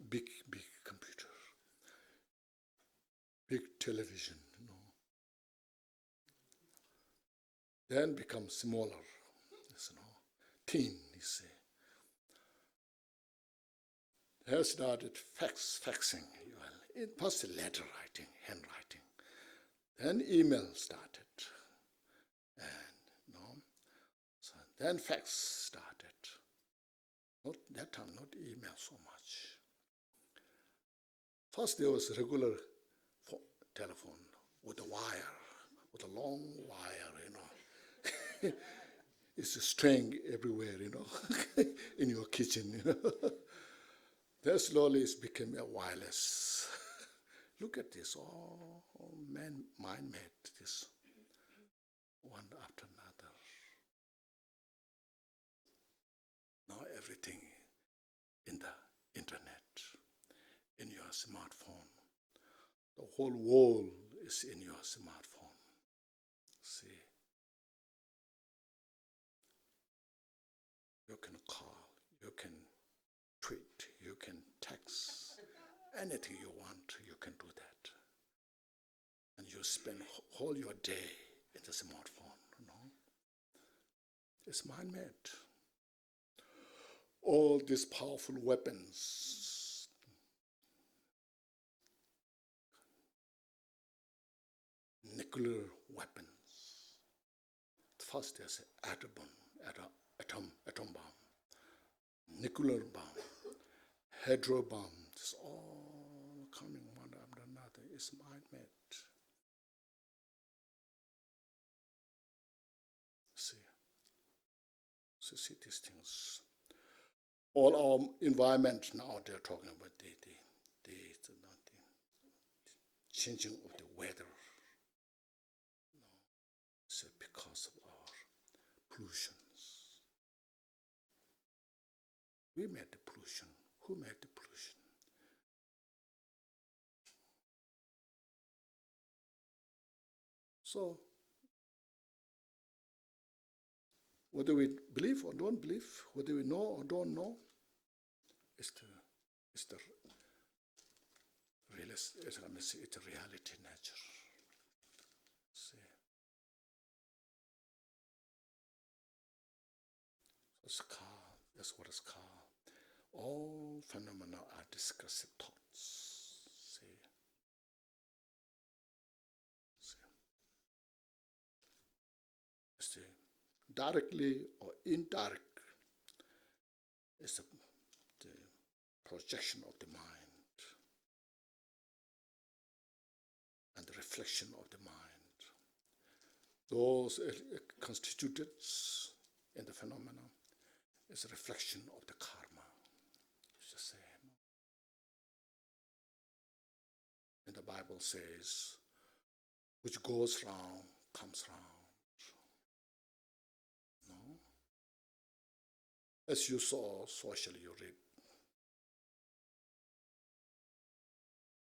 big computer, big television, Then become smaller, thin, you see. Then started faxing. It was letter writing, handwriting. Then email started, and so then fax started. Not that time, not email so much. First there was regular telephone with a wire, with a long wire, It's a string everywhere, in your kitchen, Then slowly it became a wireless. Look at this, mind made this, one after another. Now everything in the internet, in your smartphone. The whole world is in your smartphone. See? You can call, you can tweet, you can text, anything you want, you can do that. And you spend all your day in the smartphone, It's man-made. All these powerful weapons, nuclear weapons. First there's atom bomb, nuclear bomb, hydro bomb. It's all coming one after another. It's man-made. See these things. All our environment now, they're talking about the changing of the weather. It's because of our pollutions. We made the pollution. Who made the pollution? So, whether we believe or don't believe, whether we know or don't know, it's the reality nature. See, it's calm. That's what it's calm. All phenomena are discursive thoughts. See. Directly or indirect is the projection of the mind and the reflection of the mind. Those constituted in the phenomena is a reflection of the karma. It's the same. And the Bible says, which goes round comes round. As you saw socially, you read.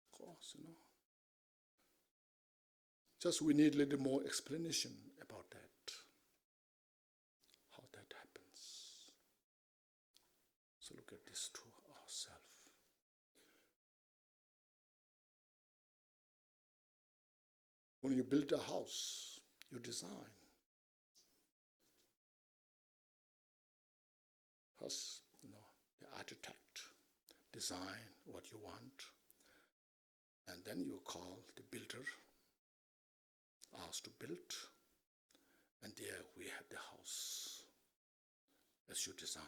Of course, Just we need a little more explanation about that. How that happens. So look at this to ourselves. When you build a house, you design. First, the architect design what you want, and then you call the builder, ask to build, and there we have the house as you design.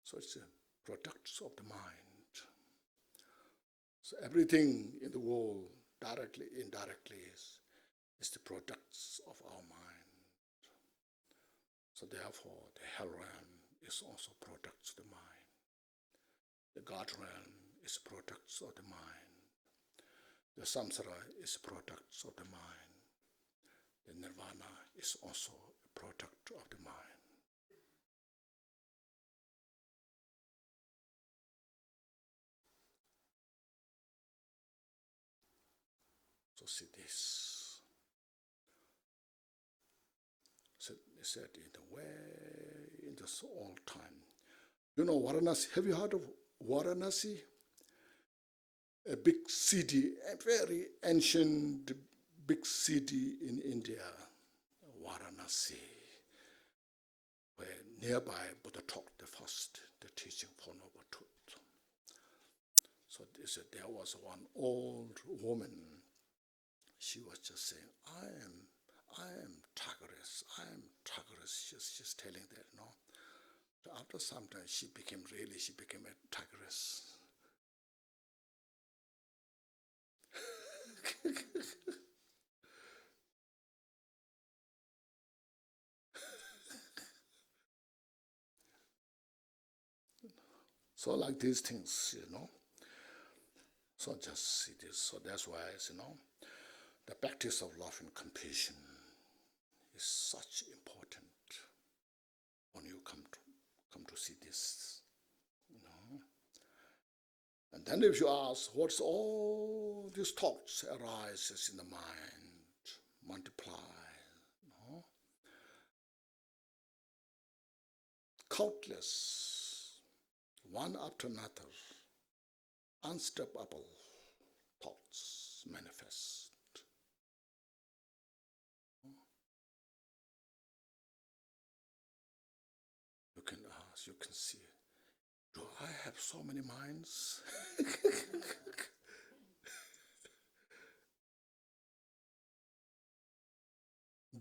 So it's a product of the mind. So everything in the world, directly, indirectly, is the products of our mind. So therefore, the hell realm is also products of the mind. The God realm is products of the mind. The samsara is products of the mind. the nirvana is also a product of the mind. So see this. So they said in the way, in this old time. You know Varanasi, have you heard of Varanasi? A big city, a very ancient big city in India, Varanasi, where nearby Buddha taught the first, the teaching for Noble Truth. So they said there was one old woman. She was just saying, I am Tagores, she's telling that, no. So after some time, she became a Tagores. So like these things, So just see this. So that's why, the practice of love and compassion is such important when you come to see this, And then if you ask, what's all these thoughts arises in the mind, multiply, countless, one after another, unstoppable thoughts manifest. You can ask, you can see, do I have so many minds?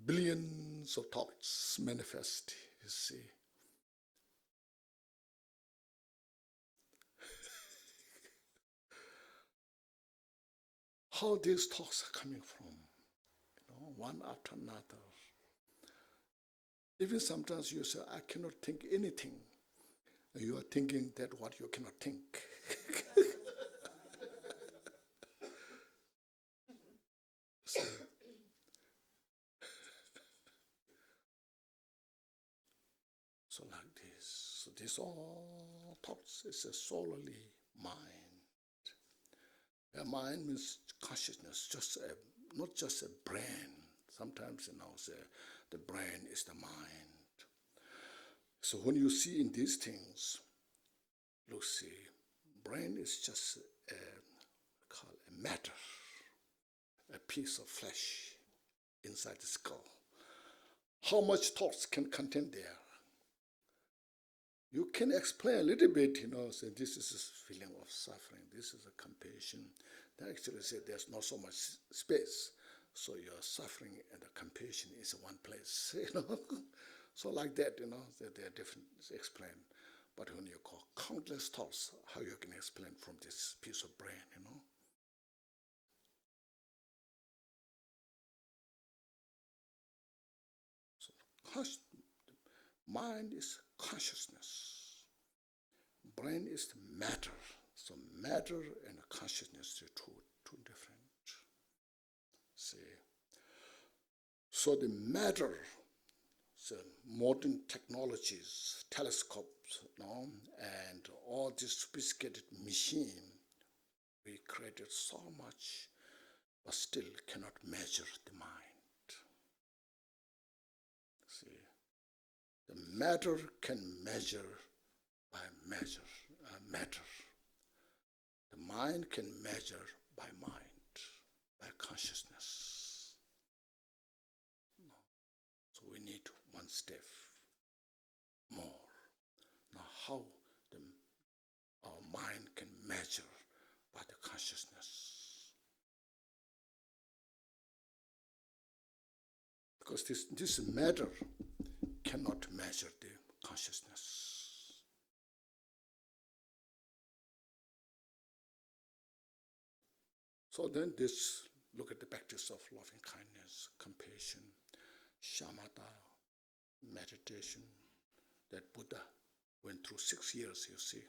Billions of thoughts manifest, you see. How these thoughts are coming from, one after another. Even sometimes you say, I cannot think anything. You are thinking that what you cannot think. So like this. So this all thoughts is a solely mind. A mind means consciousness, not just a brain. Sometimes say the brain is the mind. So when you see in these things, look, see, brain is just a matter, a piece of flesh inside the skull. How much thoughts can contain there? You can explain a little bit, say this is a feeling of suffering, this is a compassion. They actually say there's not so much space, so your suffering and the compassion is in one place, So like that, that they are different, explain. But when you call countless thoughts, how you can explain from this piece of brain, So mind is consciousness. Brain is the matter. So matter and consciousness are two different. See. So the matter, so modern technologies, telescopes, and all this sophisticated machine, we created so much, but still cannot measure the mind. See, the matter can measure by matter. The mind can measure by mind, by consciousness. So we need one step more. Now how our mind can measure by the consciousness. Because this matter cannot measure the consciousness. So then look at the practice of loving kindness, compassion, shamatha, meditation, that Buddha went through 6 years, you see.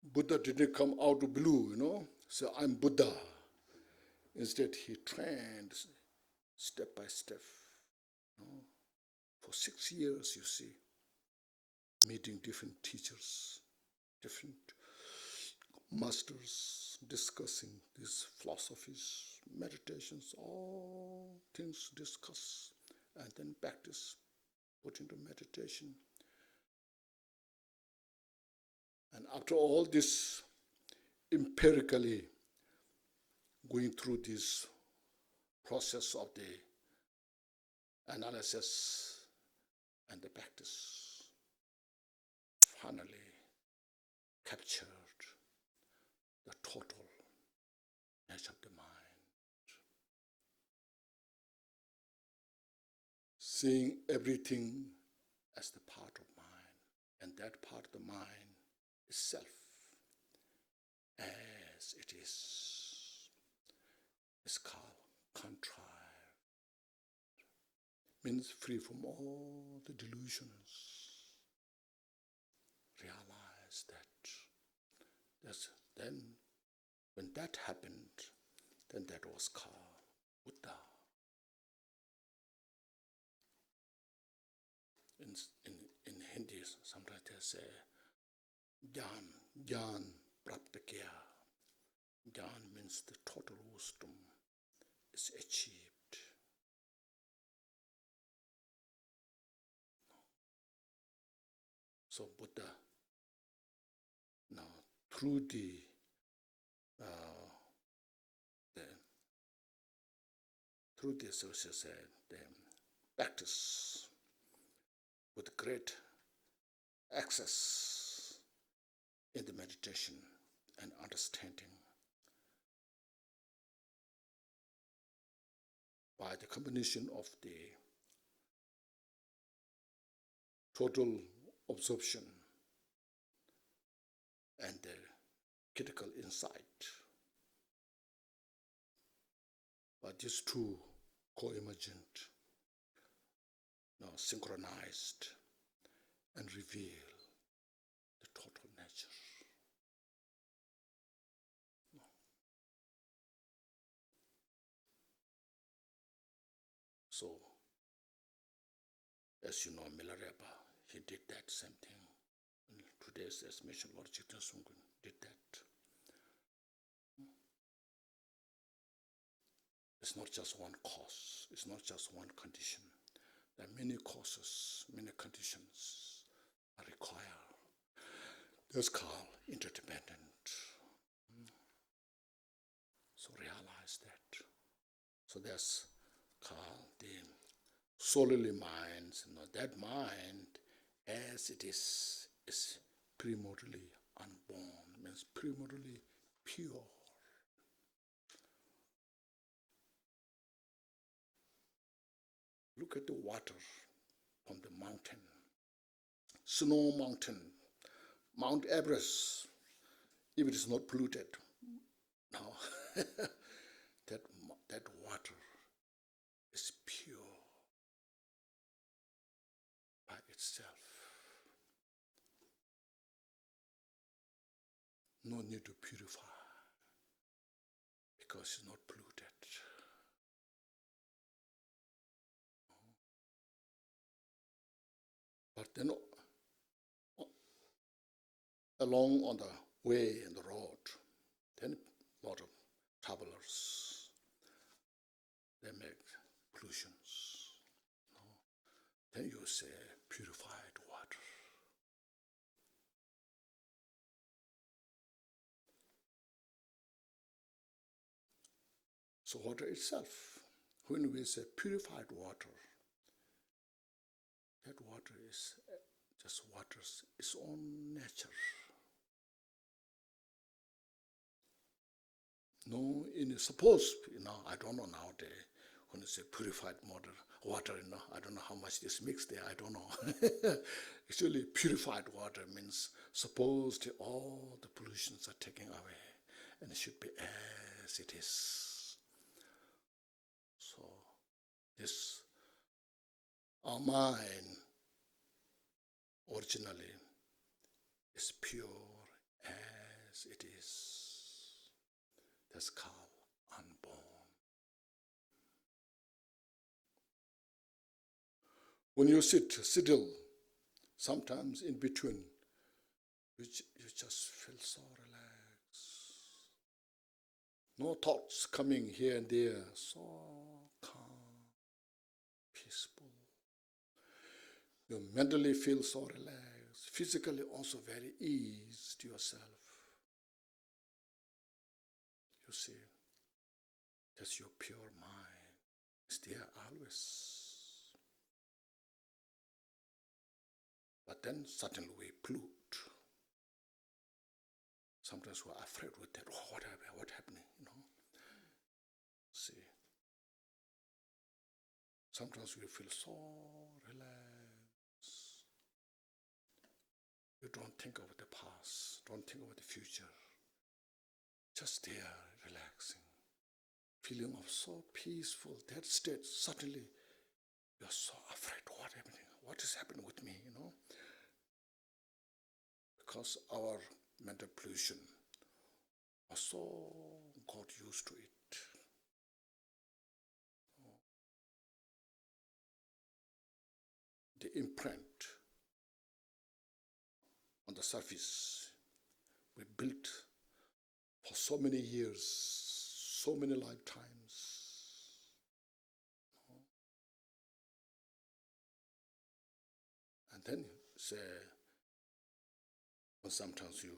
Buddha didn't come out of blue, say, I'm Buddha. Instead, he trained step by step. For 6 years, you see, meeting different teachers, different masters, discussing these philosophies, meditations, all things discuss, and then practice, put into meditation. And after all this, empirically going through this process of the analysis and the practice, finally captured the total nature of the mind, seeing everything as the part of mind, and that part of the mind is self, as it is called contrived, means free from all the delusions. Realize that. Then, when that happened, then that was called Buddha. In Hindi, sometimes they say, Jnana Prapta Kiya. Jnana means the total wisdom is achieved. So Buddha, now through the so to say, the practice with great access in the meditation and understanding, by the combination of the total absorption and the critical insight. But these two co-emergent, synchronized and reveal the total nature. So, as you know, Milarepa, he did that same thing. And today's estimation, Lord Chitta Sungun did that. It's not just one cause, it's not just one condition. There are many causes, many conditions are required. That's called interdependent. So realize that. So that's called the solely mind. That mind, as it is primordially unborn, means primordially pure. Look at the water from the mountain, snow mountain, Mount Everest, if it is not polluted. Now, that water is pure by itself. No need to purify because it's not polluted. But then, along on the way and the road, then a lot of travelers, they make pollutions. Then you say purified water. So water itself, when we say purified water, that water is just water's its own nature. No, suppose, I don't know nowadays, when you say purified water, I don't know how much is mixed there, I don't know. Actually, purified water means suppose all the pollutions are taken away, and it should be as it is. So, this, our mind, originally, is pure as it is. That's called unborn. When you sit still, sometimes in between, you just feel so relaxed. No thoughts coming here and there, so calm, peaceful. You mentally feel so relaxed, physically also very ease to yourself. You see, that's your pure mind. It's there always. But then suddenly we pollute. Sometimes we're afraid with that. Oh, what happening? See. Sometimes we feel so relaxed. You don't think of the past, don't think of the future. Just there, relaxing. Feeling of so peaceful, that state, suddenly you're so afraid. What happening? What is happening with me, Because our mental pollution was so got used to it. The imprint on the surface we built for so many years, so many lifetimes. And then say, well, sometimes you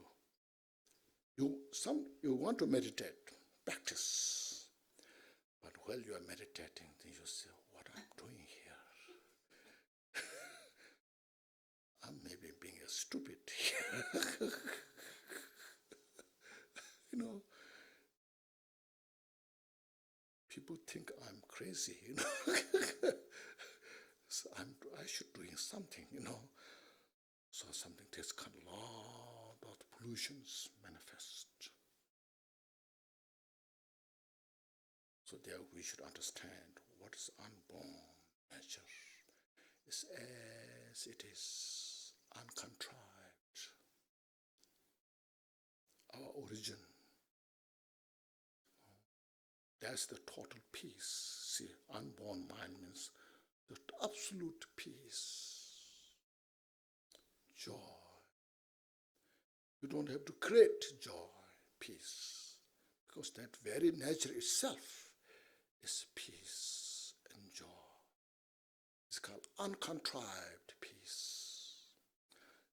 want to meditate, practice, but while you are meditating, then you say, what I'm doing here? I'm maybe being a stupid here. People think I'm crazy, So I should doing something, So something takes a lot of pollutions manifest. So there we should understand what is unborn nature is as it is, uncontrived. Our origin. That's the total peace. See, unborn mind means the absolute peace, joy. You don't have to create joy, peace, because that very nature itself is peace and joy. It's called uncontrived peace.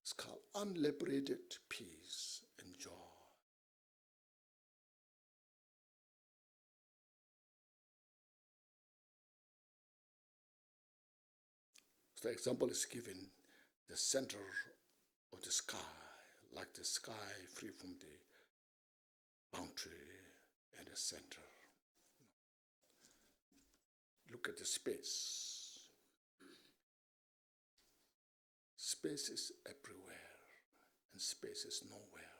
It's called unliberated peace and joy. So the example is given, the center of the sky, like the sky free from the boundary and the center. Look at the space. Space is everywhere, and space is nowhere.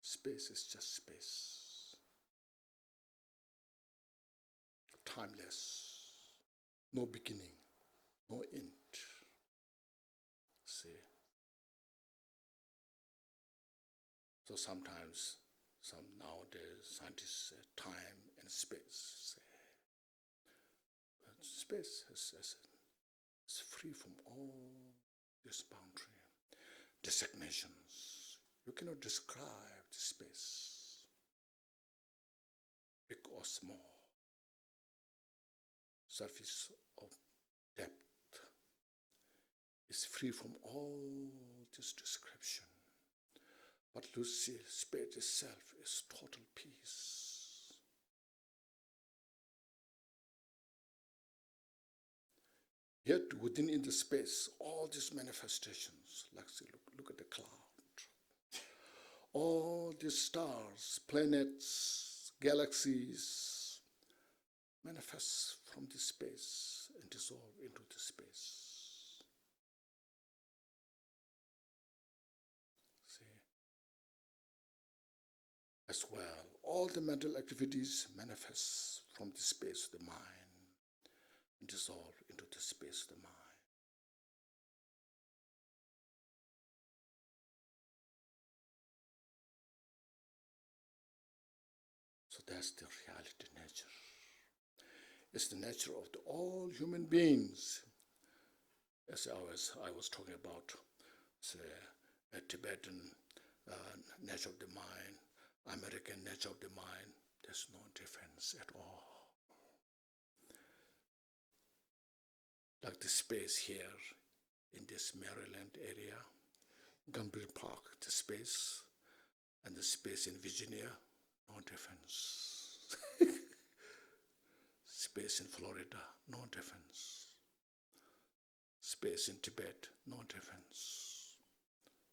Space is just space. Timeless, no beginning, no end. See? So sometimes, nowadays, scientists say time and space. But space is free from all this boundary, designations. You cannot describe the space, big or small, surface of depth is free from all this description. But you see, space itself is total peace. Yet within in the space, all these manifestations, like say, look at the cloud. All these stars, planets, galaxies manifest from this space and dissolve into the space. See? As well, all the mental activities manifest from the space of the mind and dissolve into the space of the mind. So that's the reality nature. It's the nature of all human beings. As I was talking about, say, a Tibetan nature of the mind, American nature of the mind, there's no difference at all. Like the space here in this Maryland area, Gunbury Park, the space, and the space in Virginia, no difference. Space in Florida, no difference. Space in Tibet, no difference.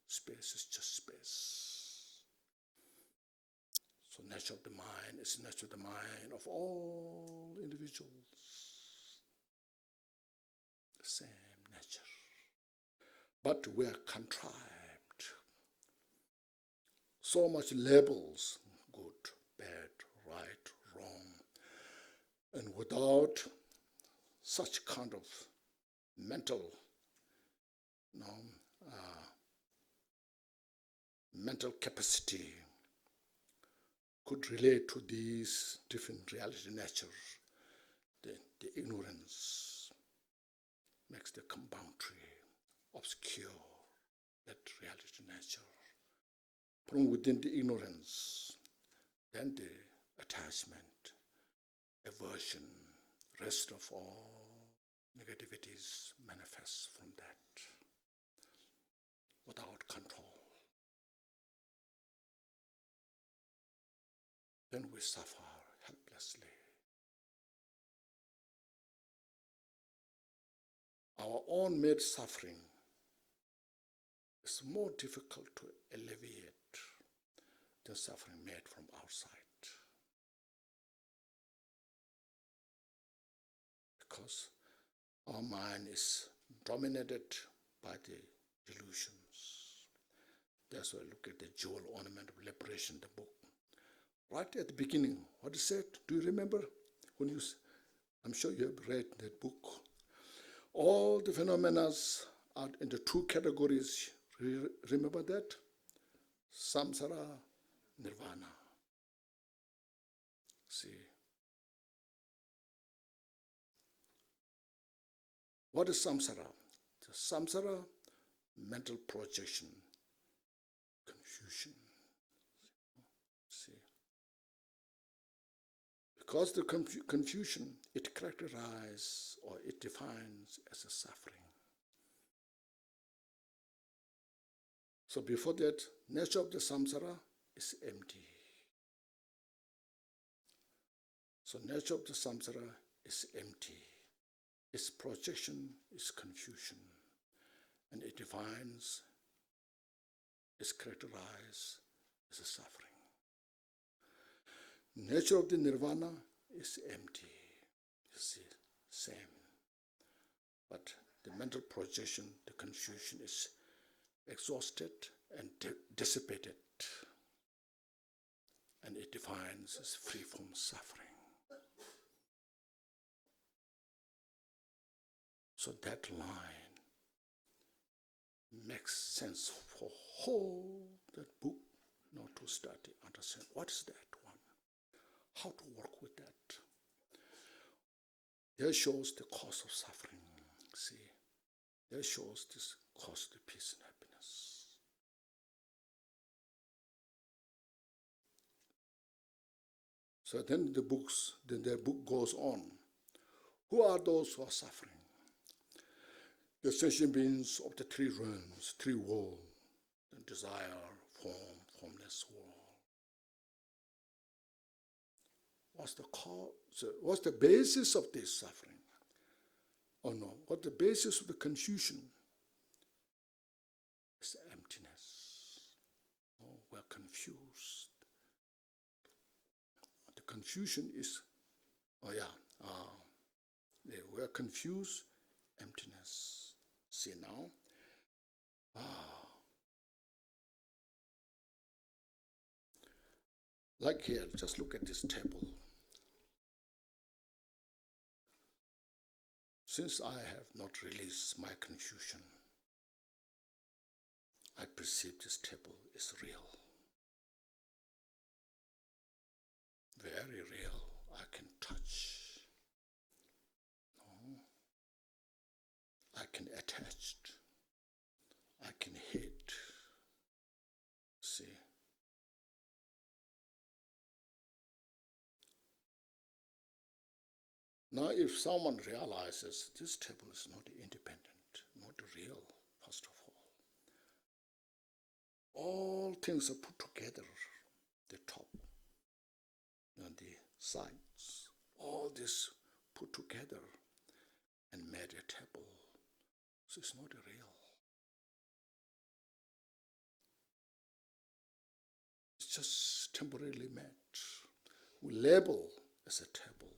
Space is just space. So nature of the mind is the nature of the mind of all individuals. The same nature. But we are contrived. So much labels, good, bad, right, wrong. And without such kind of mental, mental capacity could relate to these different reality natures, the ignorance makes the boundary obscure that reality nature. From within the ignorance, then the attachment, aversion, rest of all negativities manifest from that without control. Then we suffer helplessly. Our own made suffering is more difficult to alleviate than suffering made from outside. Because our mind is dominated by the delusions. That's why I look at the jewel ornament of liberation, the book. Right at the beginning, what it said, do you remember? I'm sure you have read that book. All the phenomena are in the two categories. Remember that? Samsara, Nirvana. See. What is samsara? The samsara, mental projection, confusion. See. Because the confusion, it characterizes or it defines as a suffering. So before that, nature of the samsara is empty. So nature of the samsara is empty. Its projection is confusion, and it defines, is characterized as a suffering. Nature of the nirvana is empty. You see, same. But the mental projection, the confusion is exhausted and dissipated, and it defines as free from suffering. So that line makes sense for whole that book, to study, understand what is that one, how to work with that. There shows the cause of suffering. See, there shows this cause of peace and happiness. So then their book goes on. Who are those who are suffering? The sentient beings of the three realms, three worlds, the desire, form, formless world. What's the cause? What's the basis of this suffering? Oh no, what's the basis of the confusion? It's emptiness. Oh, we're confused. The confusion is, we're confused, emptiness. See now? Like here, just look at this table. Since I have not released my confusion, I perceive this table is real. Very real. I can touch. Now, if someone realizes this table is not independent, not real, first of all things are put together, the top and the sides, all this put together and made a table. So it's not real. It's just temporarily made. We label as a table,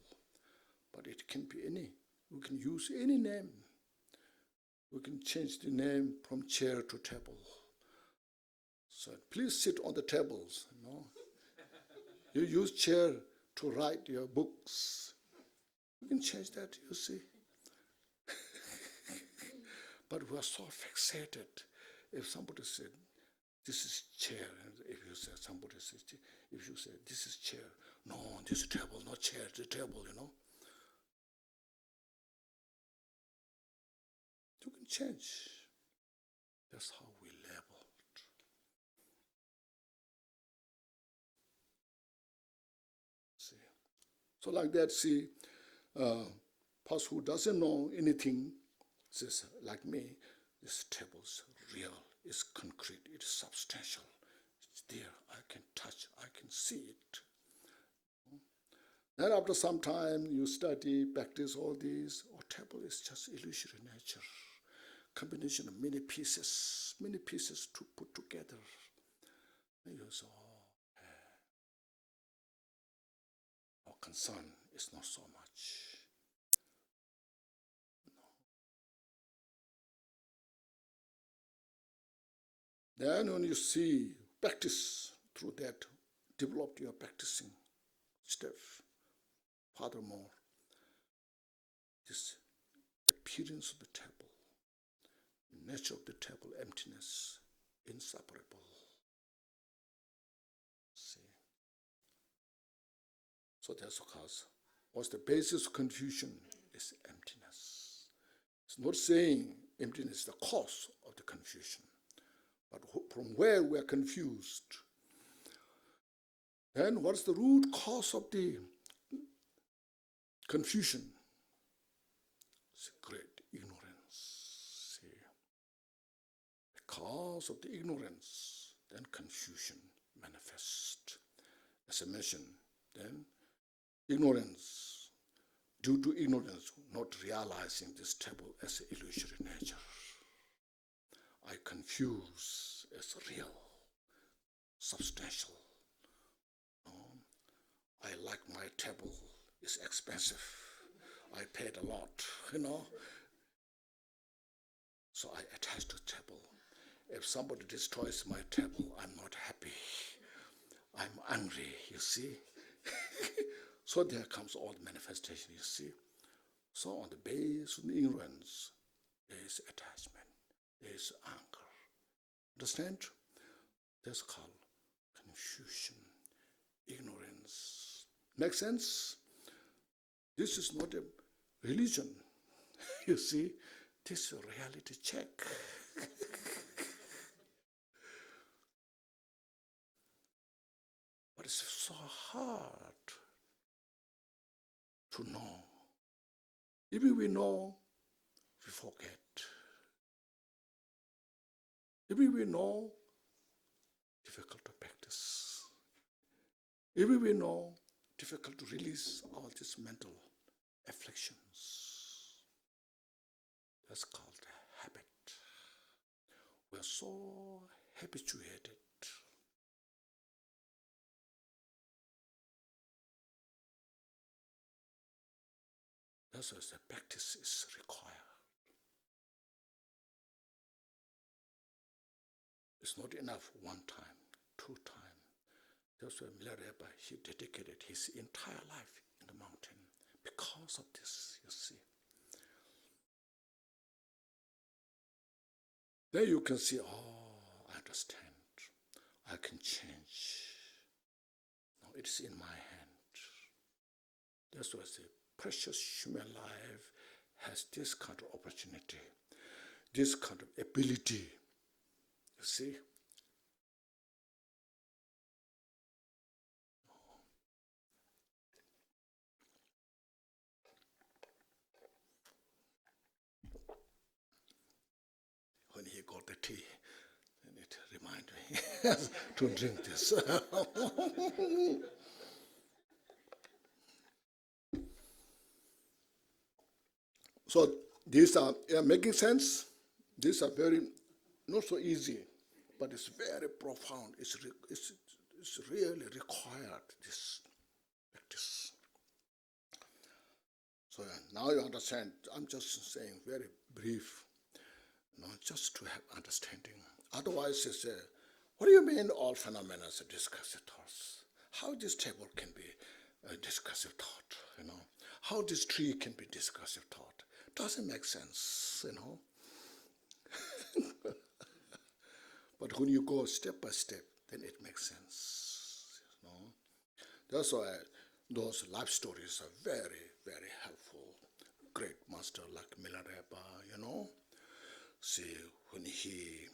but it can be any. We can use any name. We can change the name from chair to table. So please sit on the tables. You use chair to write your books. You can change that, you see. But we are so fixated. If somebody said, this is chair, and if you say this is chair, no, this is table, not chair, the table, You can change. That's how we label it. See? So like that, see, person who doesn't know anything says, like me, this table's real, it's concrete, it's substantial, it's there, I can touch, I can see it. Then after some time, you study, practice all these, table is just illusory nature. Combination of many pieces to put together. And you say, our concern is not so much. Then when you see, practice through that, develop your practicing step. Furthermore, this appearance of the table, nature of the table, emptiness, inseparable. See? So that's because what's the basis of confusion is emptiness. It's not saying emptiness is the cause of the confusion, but from where we are confused. Then what's the root cause of the confusion? It's great ignorance. See? Because of the ignorance, then confusion manifests. As I mentioned, then ignorance, due to ignorance, not realizing this table as illusory nature. I confuse as real, substantial. I like my table, it's expensive. I paid a lot, So I attach to the table. If somebody destroys my table, I'm not happy. I'm angry, you see. So there comes all the manifestation, you see. So on the base of ignorance, there is attachment, there is anger. Understand? That's called confusion, ignorance. Make sense? This is not a religion. You see, this is a reality check. But it's so hard to know. Even we know, we forget. Even we know, difficult to practice. Even we know, difficult to release all these mental afflictions. That's called habit. We're so habituated. That's why the practice is required. It's not enough one time, 2 times. That's why Milarepa, he dedicated his entire life in the mountain because of this, you see. Then you can see, I understand. I can change. No, it's in my hand. That's why the precious human life has this kind of opportunity, this kind of ability. You see? to drink this. So these are making sense. These are very not so easy, but it's very profound. It's really required this practice. So now you understand. I'm just saying very brief, just to have understanding. Otherwise, it's what do you mean all phenomena are discursive thoughts? How this table can be a discursive thought? How this tree can be discursive thought? Doesn't make sense, But when you go step by step, then it makes sense, That's why those life stories are very, very helpful. Great master like Milarepa, see when he,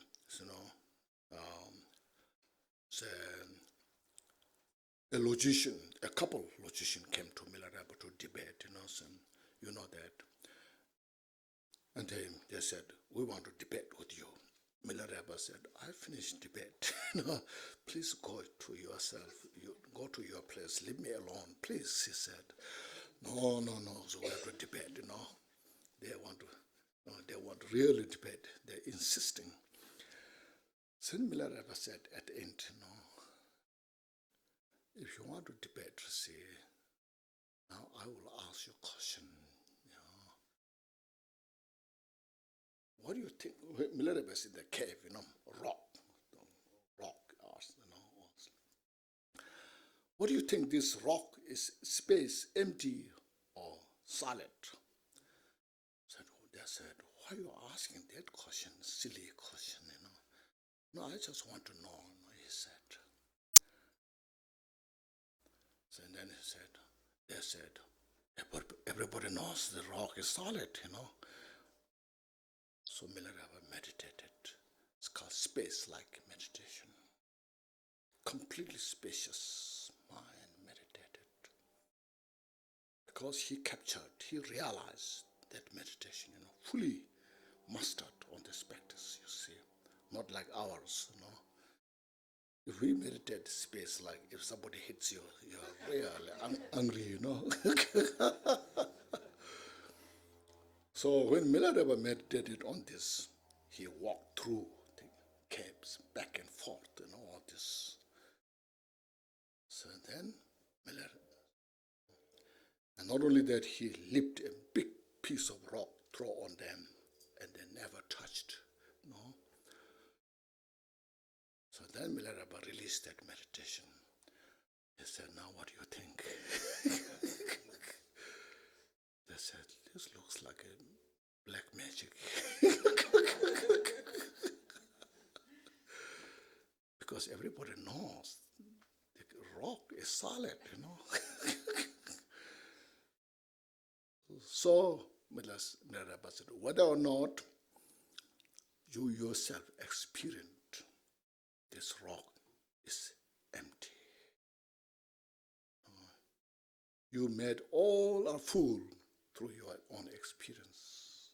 a logician, a couple logician came to Milarepa to debate, and you know that. And they said, we want to debate with you. Milarepa said, I finished debate. Please go to yourself. You go to your place. Leave me alone, please, he said. No. So we have to debate, They want to really debate. They're insisting. Then Milarepa said at the end, if you want to debate, see, now I will ask you a question. What do you think? Milarepa is in the cave, rock asked, What do you think this rock is? Space, empty or solid? They said, why are you asking that question? Silly question, No, I just want to know, he said. So then they said, everybody knows the rock is solid, So Milarepa meditated. It's called space-like meditation. Completely spacious mind meditated. Because he realized that meditation, fully mastered on this practice, you see. Not like ours, If we meditate space, like if somebody hits you, you're really angry, So when Milarepa meditated on this, he walked through the caves, back and forth, all this. So then and not only that, he lifted a big piece of rock, throw on them, and they never touched, So then Milarepa released that meditation. He said, now what do you think? They said, this looks like a black magic. Because everybody knows the rock is solid, So, Milarepa said, whether or not you yourself experienced this rock is empty. You made all a fool through your own experience.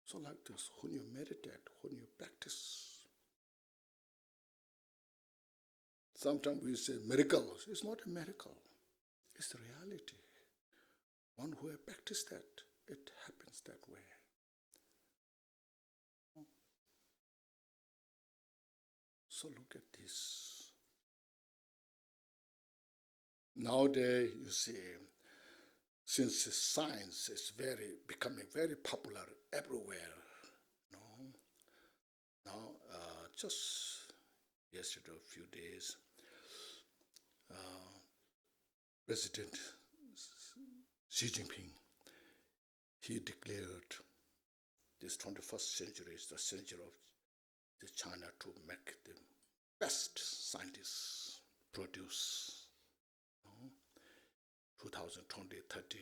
So like this, when you meditate, when you practice, sometimes we say miracles. It's not a miracle. It's the reality. One who has practiced that, it happens that way. So look at this. Nowadays, you see, since science is becoming very popular everywhere, Now, just yesterday, a few days, President Xi Jinping, he declared this 21st century is the century of the China to make the best scientists produce. 2020, 30,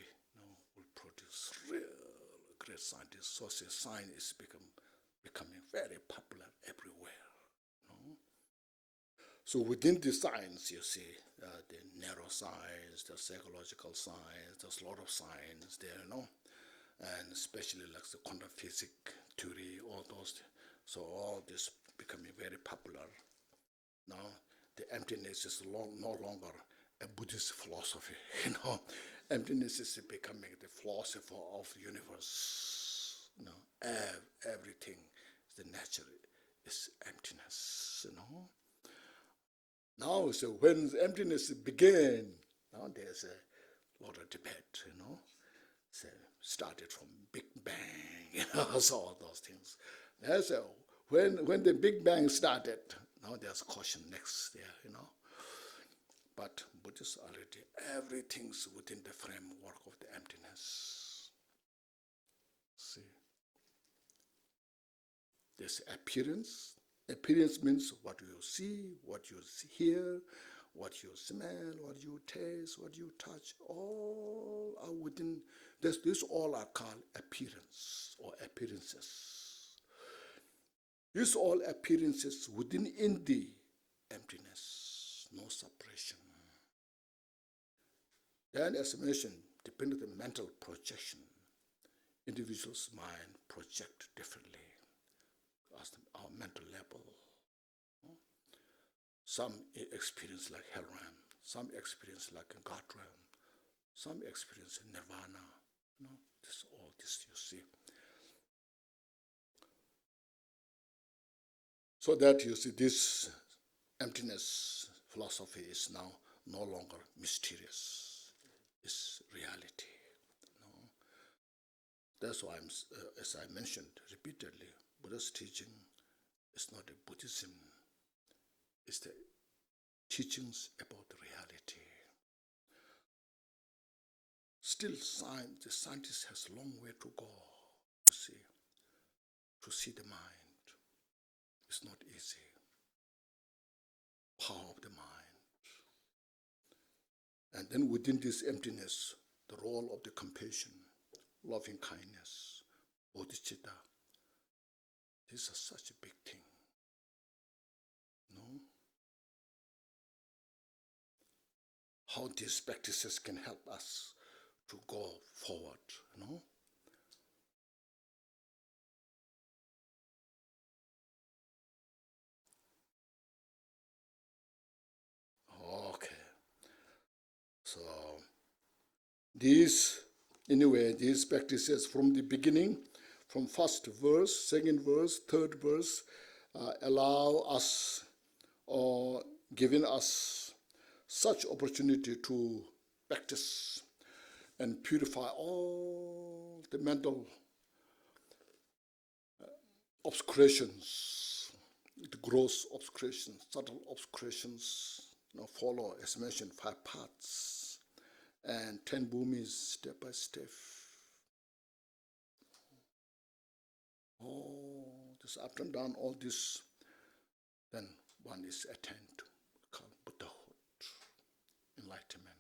will produce real great scientists. So science is becoming very popular everywhere. So within the science, you see, the neuroscience, the psychological science, there's a lot of science there, and especially like the quantum physics theory, all those So all this becoming very popular. Now the emptiness is no longer a Buddhist philosophy. Emptiness is becoming the philosopher of the universe. Everything, the nature is emptiness. Now, so when emptiness began, now there's a lot of debate. So started from Big Bang, so all those things. So when the Big Bang started, now there's caution next there. But Buddhists already, everything's within the framework of the emptiness. See? There's appearance. Appearance means what you see, what you hear, what you smell, what you taste, what you touch, all are within, this all are called appearance or appearances. These all appearances within in the emptiness, no separation. Then, as I mentioned, depending on the mental projection, individuals' mind project differently as our mental level. Some experience like hell realm, some experience like a God realm, some experience in nirvana. All this you see. So that you see this emptiness philosophy is now no longer mysterious. It's reality. That's why, as I mentioned repeatedly, Buddha's teaching is not a Buddhism. It's the teachings about the reality. Still, the scientist has a long way to go, to see the mind. It's not easy. Power of the mind. And then within this emptiness, the role of the compassion, loving kindness, bodhicitta, these are such a big thing. How these practices can help us to go forward, Okay. So these practices from the beginning, from first verse, second verse, third verse, allow us or giving us such opportunity to practice and purify all the mental obscurations, the gross obscurations, subtle obscurations, follow, as mentioned, 5 parts and 10 bhumis step by step. All this up and down, all this, then one is attained, called Buddhahood, enlightenment.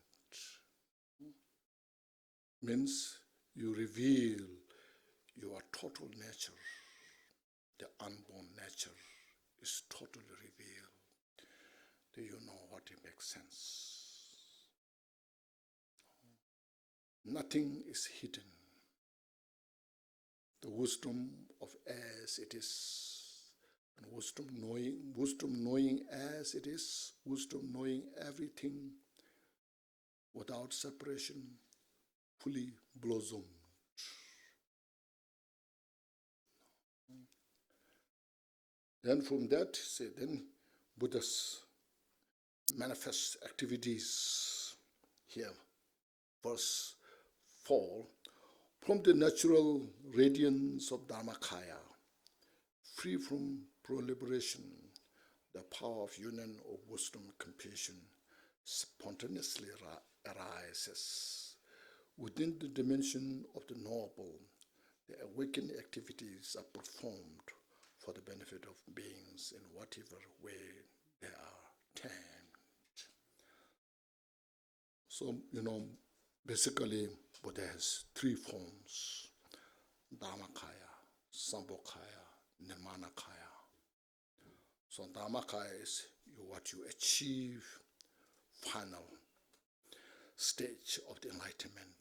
Means you reveal your total nature, the unborn nature is totally revealed. Do you know what it makes sense? Nothing is hidden. The wisdom of as it is, and wisdom knowing as it is, wisdom knowing everything without separation, fully blossomed. Then from that, then Buddha's manifest activities here, verse 4, from the natural radiance of Dharmakaya, free from proliferation, the power of union of wisdom and compassion spontaneously arises. Within the dimension of the noble, the awakening activities are performed for the benefit of beings in whatever way they are termed. So, basically, Buddha has 3 forms: Dharmakaya, Sambhogakaya, Nirmanakaya. So Dharmakaya is what you achieve, final stage of the enlightenment.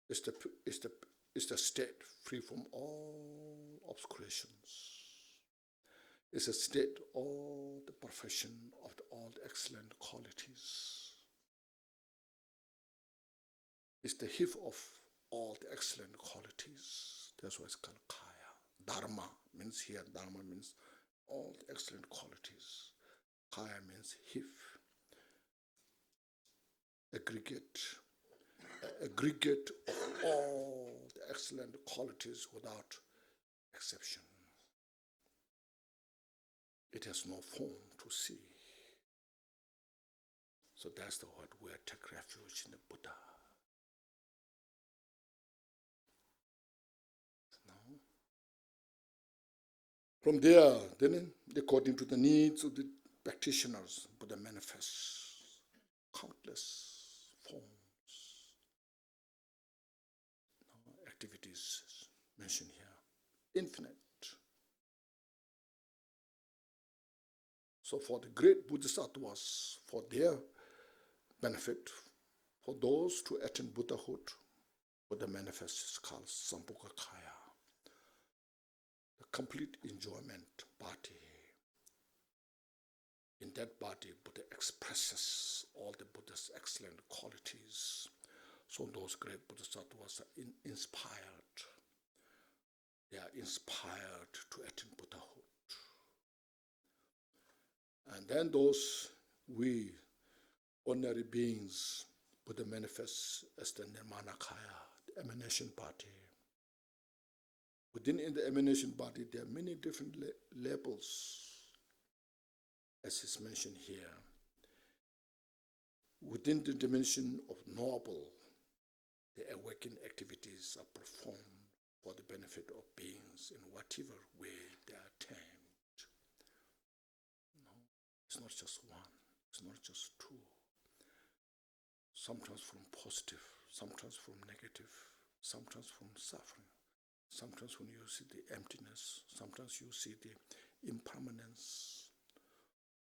is the state free from all obscurations. It's a state of the perfection of all the excellent qualities. It's the heap of all the excellent qualities. That's why it's called Kaya. Dharma means here, Dharma means all the excellent qualities. Kaya means heap, aggregate of all the excellent qualities without exception. It has no form to see. So that's the word where I take refuge in the Buddha. No? From there, then, according to the needs of the practitioners, Buddha manifests countless forms, activities mentioned here, infinite. So for the great Bodhisattvas, for their benefit, for those to attain Buddhahood, Buddha manifests is called Sambhogakaya, the complete enjoyment body. In that body, Buddha expresses all the Buddha's excellent qualities. So those great Bodhisattvas are inspired. They are inspired to attain Buddhahood. And then those we ordinary beings, Buddha manifests as the Nirmanakaya, the emanation body. Within the emanation body, there are many different levels, as is mentioned here. Within the dimension of noble, the awakened activities are performed for the benefit of beings in whatever way they are attained. It's not just one, it's not just two. Sometimes from positive, sometimes from negative, sometimes from suffering. Sometimes when you see the emptiness, sometimes you see the impermanence.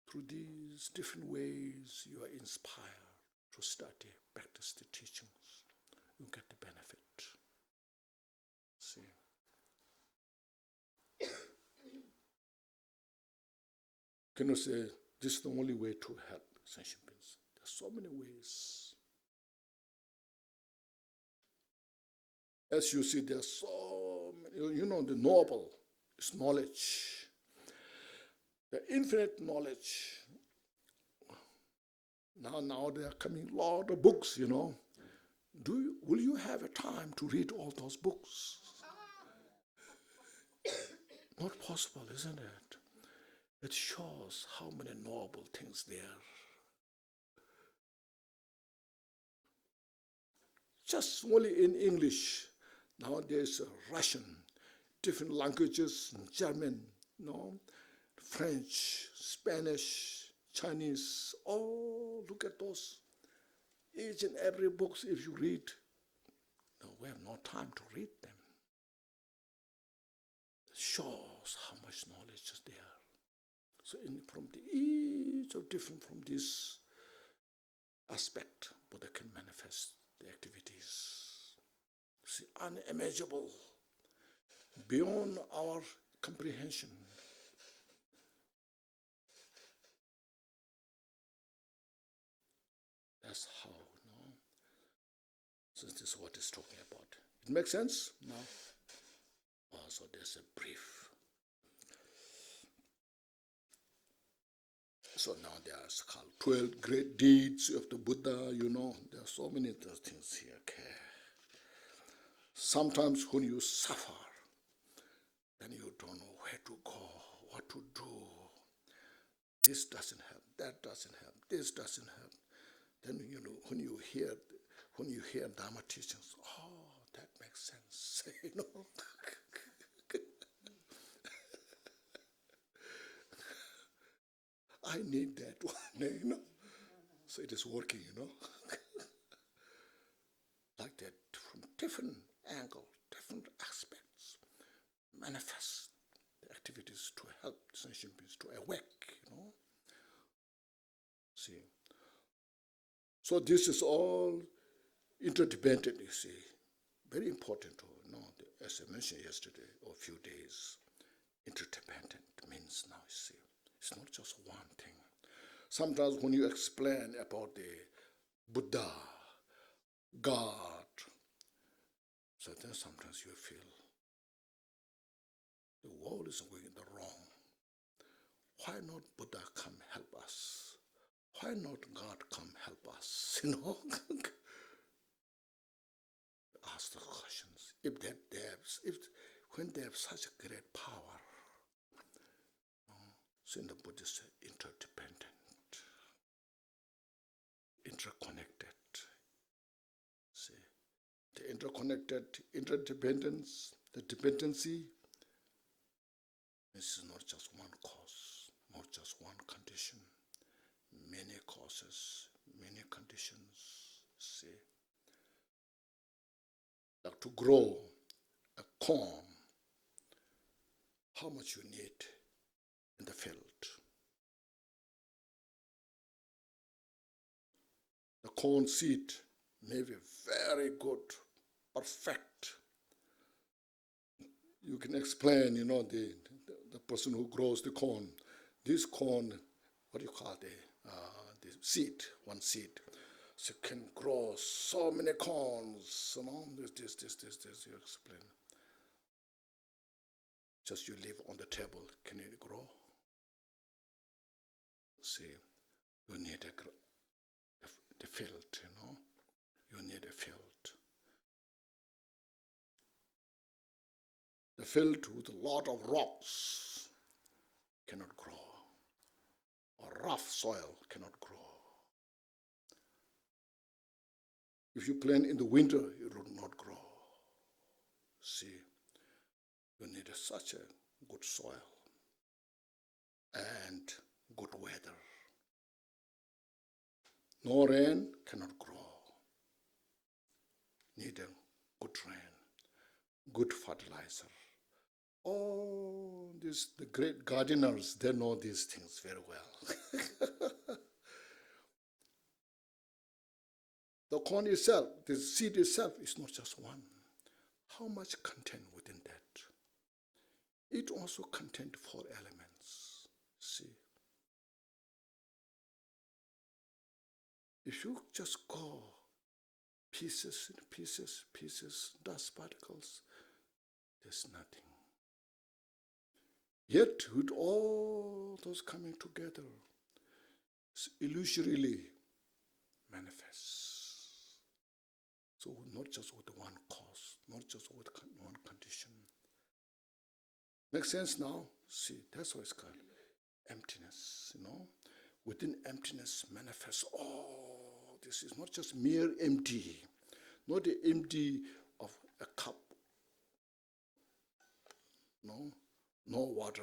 Through these different ways, you are inspired to study, practice the teachings. You get the benefit. See? Can you say, this is the only way to help sentient beings? There's so many ways. As you see, there's so many, the noble is knowledge. The infinite knowledge. Now there are coming a lot of books, Will you have a time to read all those books? Not possible, isn't it? It shows how many noble things there are. Just only in English. Now there's Russian, different languages, German, French, Spanish, Chinese. Oh, look at those. Each and every book, if you read, we have no time to read them. It shows how much knowledge is there. So each of different from this aspect, Buddha can manifest the activities. See, unimaginable, beyond our comprehension. That's how, since this is what it's talking about. It makes sense? No? So there's a brief. So now there's called 12 great deeds of the Buddha, There are so many things here. Okay. Sometimes when you suffer, then you don't know where to go, what to do. This doesn't help, that doesn't help, this doesn't help. Then when you hear Dharma teachings, that makes sense, I need that one, So it is working, Like that, from different angles, different aspects, manifest the activities to help sentient beings to awake, See. So this is all interdependent, you see. very important to know, as I mentioned yesterday, or a few days, interdependent means now, you see, it's not just one thing. Sometimes when you explain about the Buddha, God, so then sometimes you feel the world is going the wrong. Why not Buddha come help us? Why not God come help us? Ask the questions. When they have such a great power, so in the Buddhist interdependent, interconnected. See, the interconnected, interdependence, the dependency. This is not just one cause, not just one condition. Many causes, many conditions. See, like to grow a corn, how much you need in the field. The corn seed may be very good, perfect. You can explain, the person who grows the corn. This corn, what do you call the seed, one seed. So you can grow so many corns, this, you explain. Just you leave on the table, can it grow? See, you need the field, you need a field. The field with a lot of rocks cannot grow, or rough soil cannot grow. If you plant in the winter, it will not grow. See, you need such a good soil and good weather. No rain cannot grow. Need a good rain, good fertilizer. Oh, the great gardeners, they know these things very well. The corn itself, the seed itself is not just one. How much content within that? It also contains 4 elements. See, if you just go pieces, dust particles, there's nothing. Yet, with all those coming together, it's illusorily manifests. So not just with one cause, not just with one condition. Makes sense now? See, that's why it's called emptiness, Within emptiness manifests, this is not just mere empty, not the empty of a cup. No water,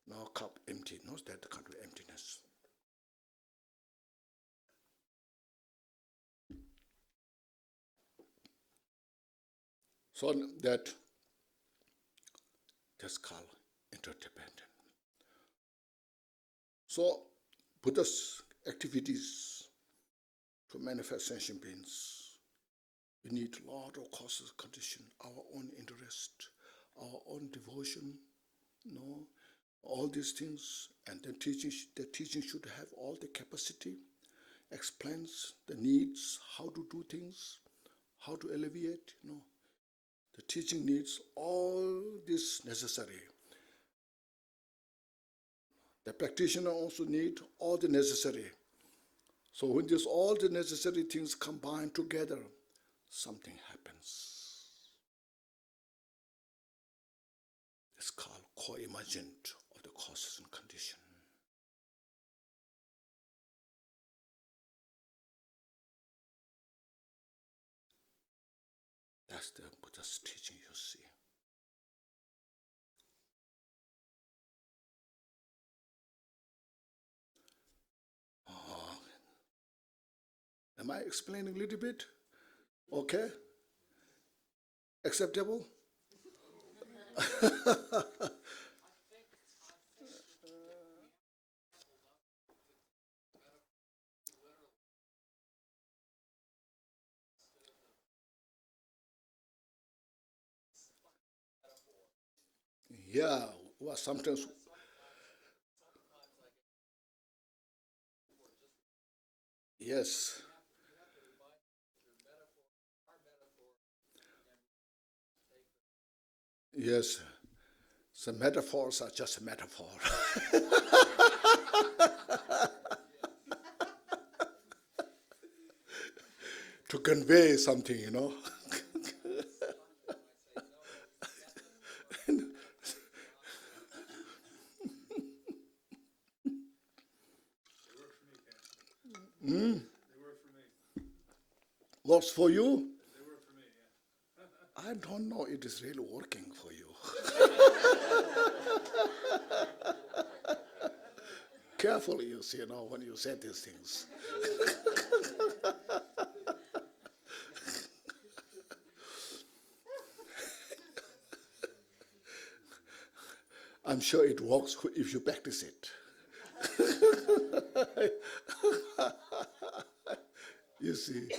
no cup empty, not that kind of emptiness. So that's called interdependent. So Buddha's activities to manifest sentient beings, we need a lot of causes, condition, our own interest, our own devotion, all these things, and the teaching should have all the capacity, explains the needs, how to do things, how to alleviate, The teaching needs all this necessary. The practitioner also needs all the necessary. So when all the necessary things combine together, something happens. It's called co-emergent of the causes and condition. That's the Buddha's teaching, you see. Am I explaining a little bit? Okay? Acceptable? Yeah, well, sometimes. Yes. Yes. The metaphors are just a metaphor. To convey something. Works for you? I don't know it is really working for you. Carefully, you see, when you say these things. I'm sure it works if you practice it. You see.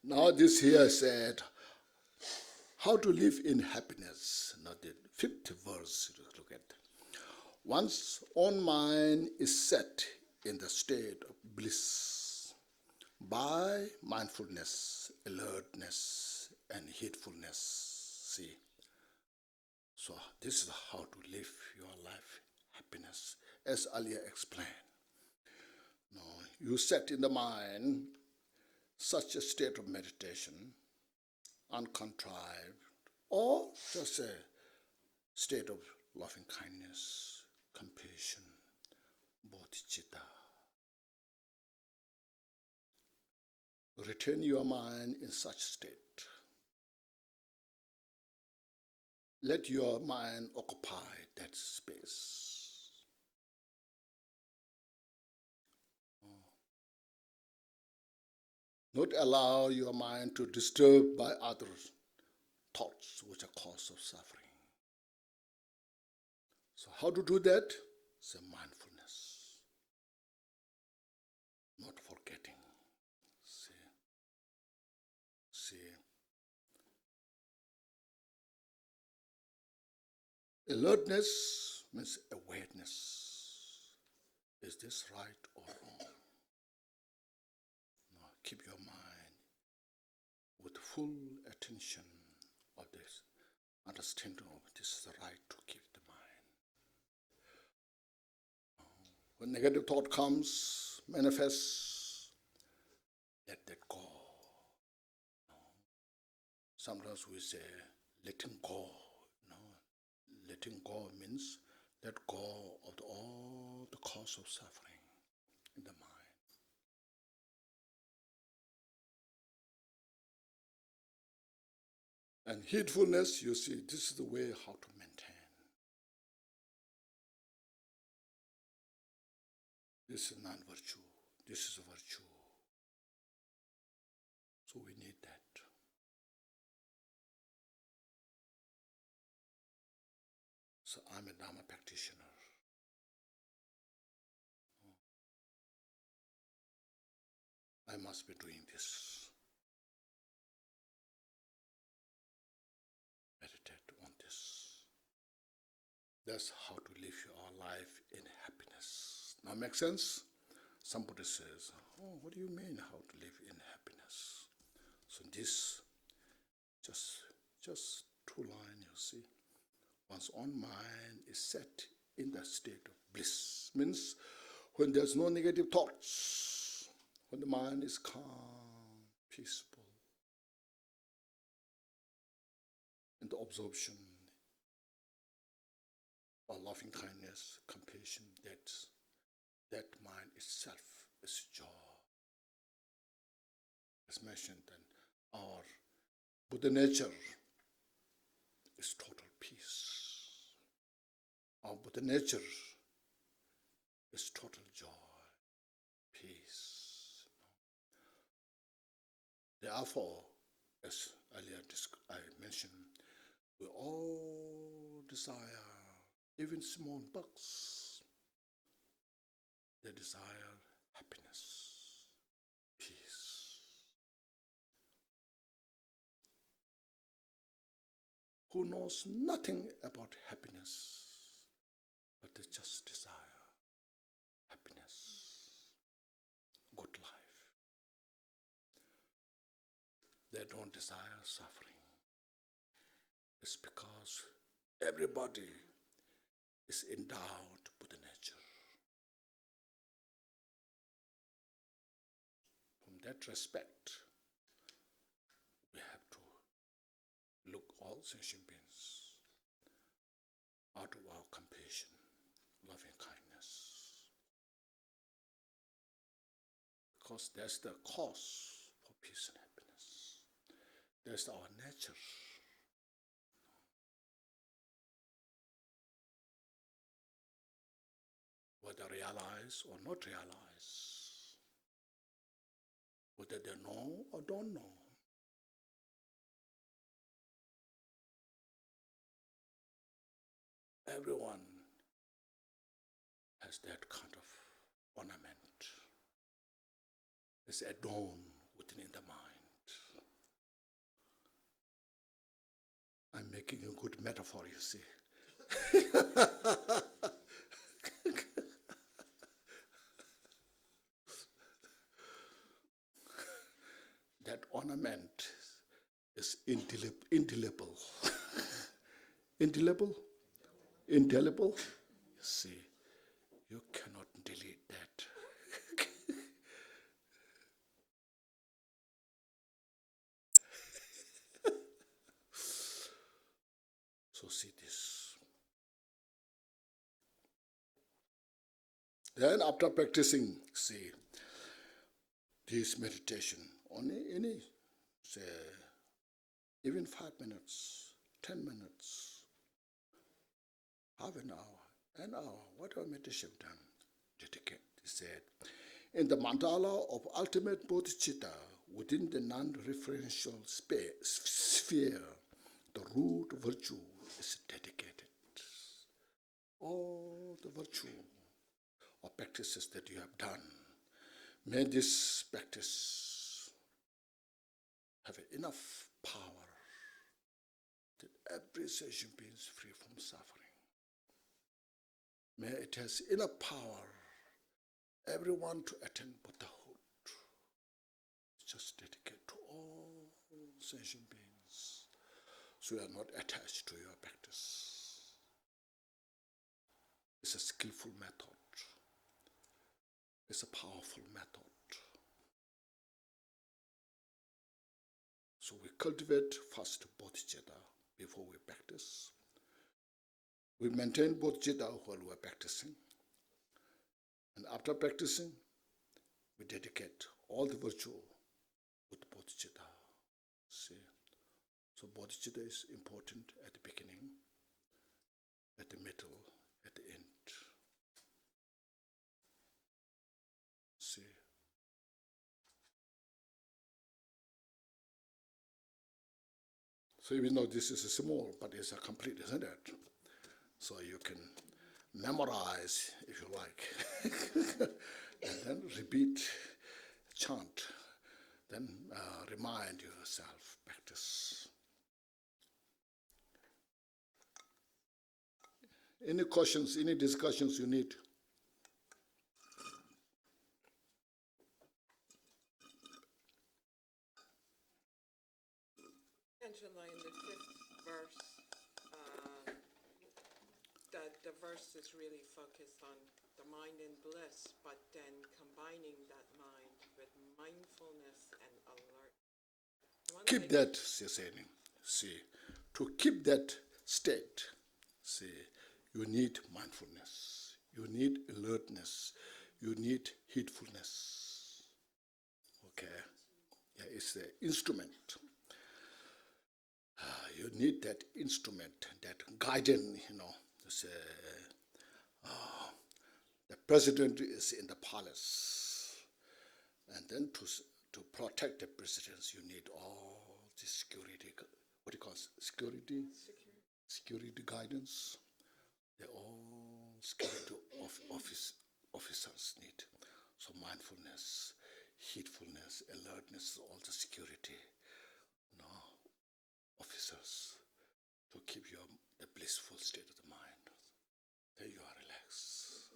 Now this here said, how to live in happiness. Now the fifth verse, look at. One's own mind is set in the state of bliss by mindfulness, alertness, and heedfulness. See? So this is how to live your life happiness, as earlier explained. Now, you set in the mind such a state of meditation, uncontrived, or just a state of loving kindness, compassion, bodhicitta. Retain your mind in such state. Let your mind occupy that space. Not allow your mind to disturb by other thoughts which are cause of suffering. So how to do that? It's mindfulness. Not forgetting. See. Alertness means awareness. Is this right or wrong? Now, keep your mind with full attention of this, understanding of this is the right to keep the mind. When negative thought comes, manifests, let that go. Sometimes we say, letting go. Letting go means let go of all the cause of suffering in the mind. And heedfulness, you see, this is the way how to maintain. This is non-virtue. This is a virtue. So we need that. So I'm a Dharma practitioner. I must be doing this. Meditate on this. That's how to live your life in happiness. Now, make sense? Somebody says, oh, what do you mean how to live in happiness? So this, just two lines, you see. One's own mind is set in that state of bliss. Means when there's no negative thoughts, when the mind is calm, peaceful, in the absorption of loving kindness, compassion, that mind itself is joy. As mentioned, then our Buddha nature is total peace. Our Buddha nature is total joy, peace. Therefore, as earlier I mentioned, we all desire even small bugs, they desire happiness, peace. Who knows nothing about happiness, but they just desire happiness, good life. They don't desire suffering. It's because everybody is endowed with the nature. From that respect, we have to look all sentient beings out of our compassion, loving kindness. Because that's the cause for peace and happiness. That's our nature. Whether realize or not realize, whether they know or don't know, everyone has that kind of ornament. It's adorned within the mind. I'm making a good metaphor, you see. That ornament is indelible. Indelible? Indelible? You see, you cannot delete that. So see this. Then after practicing, see, this meditation, only say, even 5 minutes, 10 minutes, half an hour, whatever meditation done, dedicate. He said, in the mandala of ultimate bodhicitta, within the non-referential sphere, the root virtue is dedicated. All the virtue or practices that you have done, may this practice have enough power that every sentient being is free from suffering. May it has enough power everyone to attain Buddhahood. Just dedicate to all sentient beings, so you are not attached to your practice. It's a skillful method. It's a powerful method. So we cultivate first bodhicitta before we practice. We maintain bodhicitta while we are practicing. And after practicing, we dedicate all the virtue with bodhicitta. See? So bodhicitta is important at the beginning, at the middle, at the end. See? So even though this is small, but it's a complete, isn't it? So you can memorize, if you like, and then repeat, chant, then remind yourself, practice. Any questions, any discussions you need? Angela, in the 5th verse, the verse is really focused on the mind in bliss, but then combining that mind with mindfulness and alert. Keep that, see, to keep that state, see, you need mindfulness, you need alertness, you need heedfulness. Okay? Yeah, it's the instrument. You need that instrument, that guidance, the president is in the palace, and then to protect the president, you need all the security, what do you call it? Security guidance. they all security officers need. So mindfulness, heedfulness, alertness, all the security officers to keep you a blissful state of the mind. There you are, relaxed.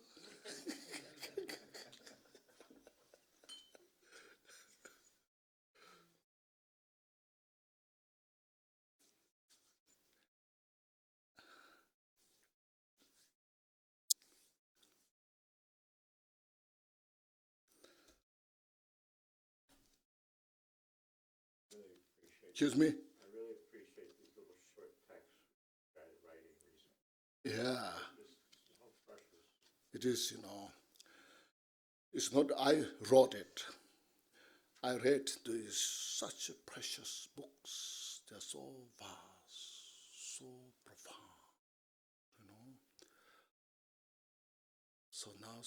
Excuse me? I really appreciate these little short texts you started writing recently. Yeah. This whole precious. It is, it's not I wrote it. I read these such precious books. They're so vast, so profound, So now,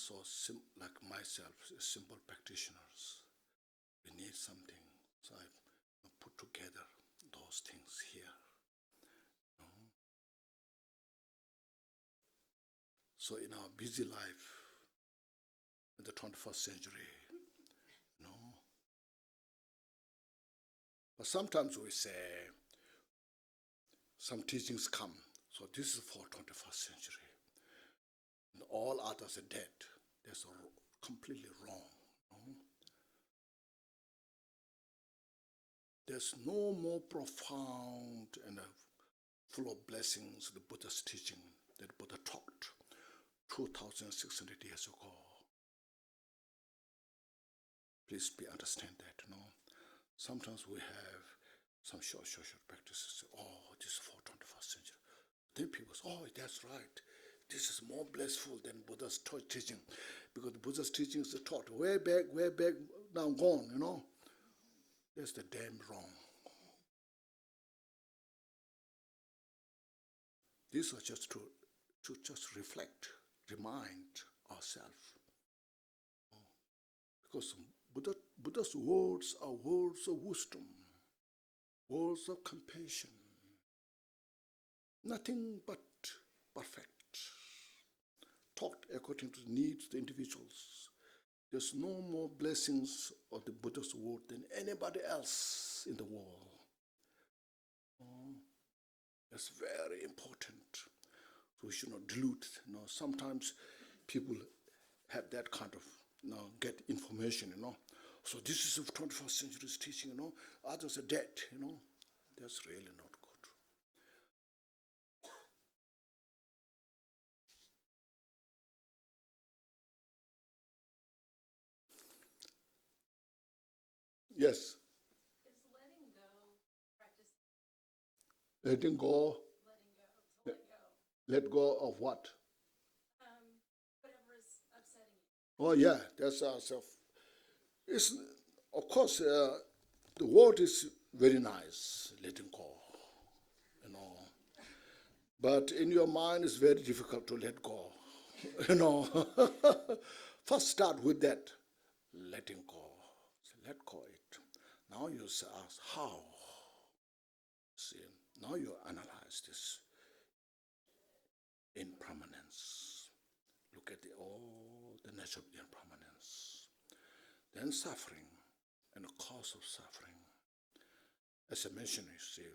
like myself, simple practitioners, we need something. So I put together those things here. So in our busy life, in the 21st century, but sometimes we say, some teachings come, so this is for 21st century. And all others are dead. That's completely wrong. There's no more profound and full of blessings the Buddha's teaching that Buddha taught 2,600 years ago. Please understand that, Sometimes we have some short practices. Oh, this is for 21st century. Then people say, oh, that's right. This is more blissful than Buddha's teaching. Because Buddha's teaching is taught way back, now gone, That's the damn wrong. These are just to just reflect, remind ourselves. Because Buddha's words are words of wisdom, words of compassion. Nothing but perfect. Taught according to the needs of the individuals. There's no more blessings of the Buddha's word than anybody else in the world. That's very important. So we should not dilute. Sometimes people have that kind of, get information, So this is the 21st century's teaching, Others are dead, That's really not good. Yes. Is letting go practice? Letting go. Letting go. To let go. Let go of what? Whatever is upsetting you. Oh yeah, that's ourself. It's of course the word is very nice, letting go, But in your mind, it's very difficult to let go, First start with that, letting go. So let go it. Now you ask how. See, now you analyze this impermanence. Look at all the nature of impermanence. Then suffering and the cause of suffering. As I mentioned, you see,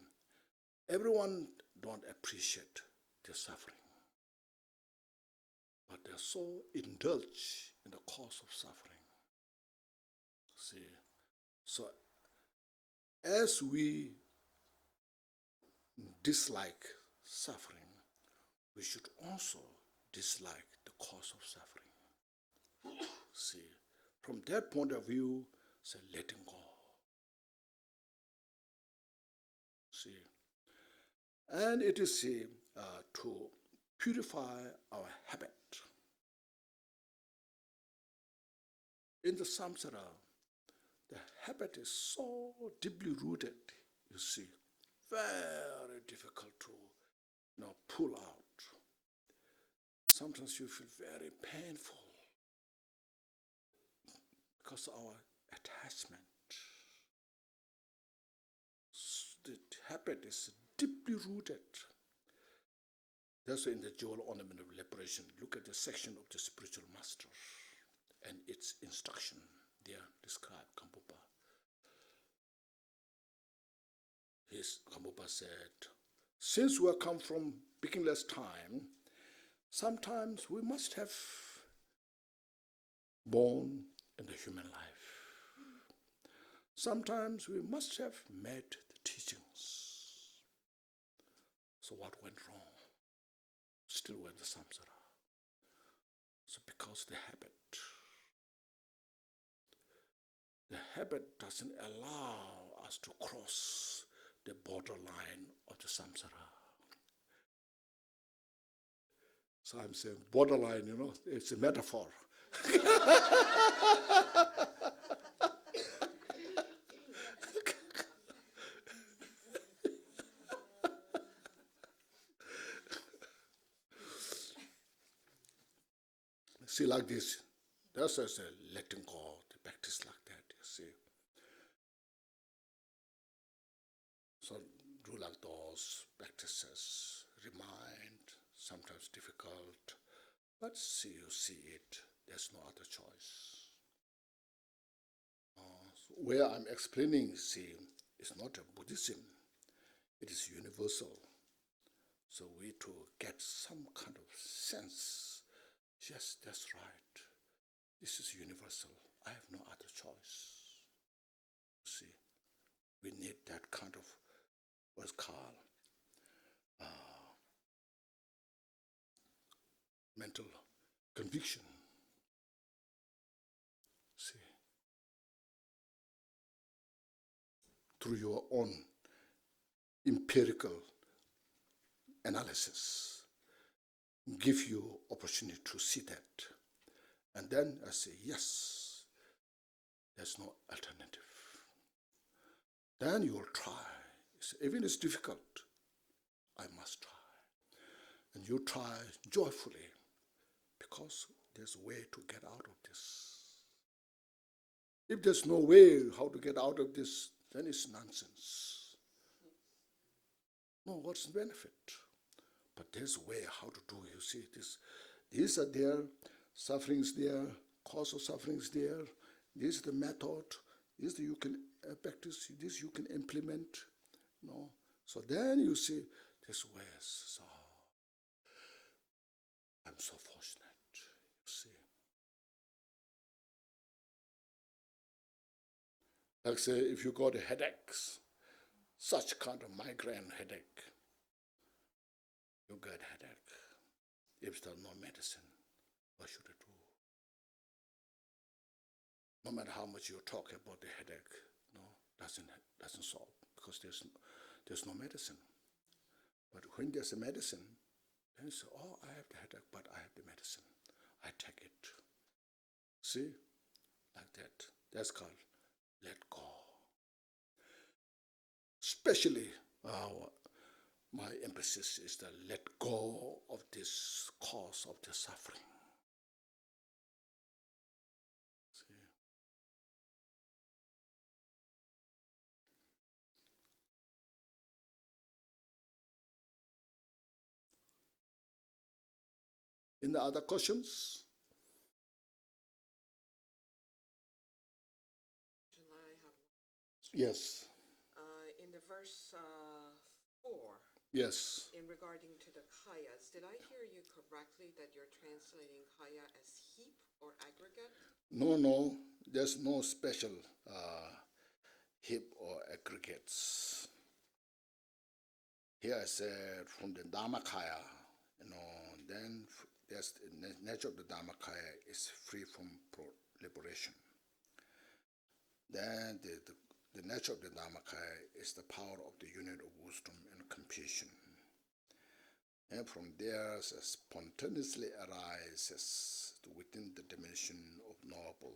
everyone don't appreciate their suffering, but they're so indulged in the cause of suffering. See, so as we dislike suffering, we should also dislike the cause of suffering. See, from that point of view, say letting go. See, and it is to purify our habit. In the samsara, the habit is so deeply rooted, you see, very difficult to pull out. Sometimes you feel very painful because our attachment, the habit is deeply rooted. That's in the Jewel Ornament of Liberation. Look at the section of the spiritual master and its instruction there described Kambupa. Kambupa said, since we come from beginningless time, sometimes we must have born in the human life. Sometimes we must have met the teachings. So what went wrong? Still went the samsara. So because the habit doesn't allow us to cross the borderline of the samsara. So I'm saying borderline, it's a metaphor. See, like this, that's just a letting go, the practice like that, you see. So do like those practices, remind, sometimes difficult, but see it, there's no other choice. So where I'm explaining, see, it's not a Buddhism, it is universal. So we to get some kind of sense. Yes, that's right. This is universal. I have no other choice. See, we need that kind of what's called mental conviction. See, through your own empirical analysis, give you opportunity to see that. And then I say, yes, there's no alternative. Then you will try. Even if it's difficult, I must try. And you try joyfully because there's a way to get out of this. If there's no way how to get out of this, then it's nonsense. No, what's the benefit? But there's a way how to do it. You see, these are there, sufferings there, cause of sufferings there. This is the method. This you can practice. This you can implement. So then you see this ways. So I'm so fortunate. You see, like say if you got headaches, such kind of migraine headache. You get headache. If there's no medicine, what should I do? No matter how much you talk about the headache, doesn't solve because there's no medicine. But when there's a medicine, then you say, oh, I have the headache, but I have the medicine. I take it. See? Like that. That's called let go. Especially my emphasis is to let go of this cause of the suffering. See? Any other questions? Yes. In the verse 4, Yes. in regarding to the kayas, did I hear you correctly that you're translating kaya as heap or aggregate? No, there's no special heap or aggregates. Here I said from the Dharmakaya, then there's the nature of the Dharmakaya is free from liberation. Then the nature of the Dharmakaya is the power of the unit of wisdom and compassion. And from there, spontaneously arises within the dimension of noble.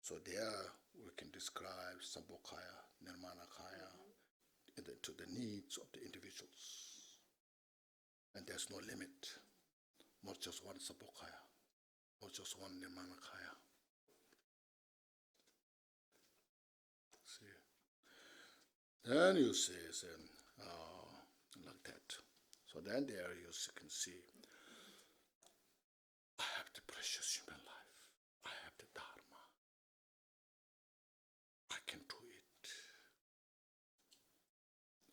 So there we can describe Sambhogakaya, Nirmanakaya, to the needs of the individuals. And there's no limit, not just one Sambhogakaya, not just one Nirmanakaya. See, then you say, like that. So then there you can see, I have the precious human life. I have the Dharma. I can do it.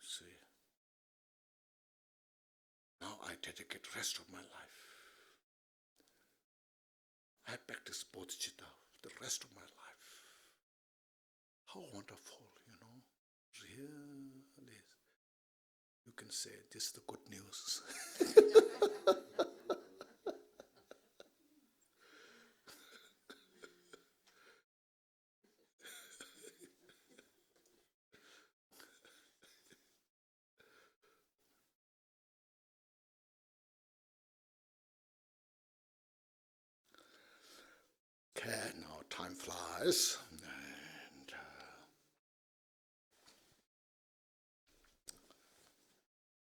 See? Now I dedicate the rest of my life. I practice bodhicitta the rest of my life. How wonderful, Really. You can say, this is the good news. Okay, now time flies. And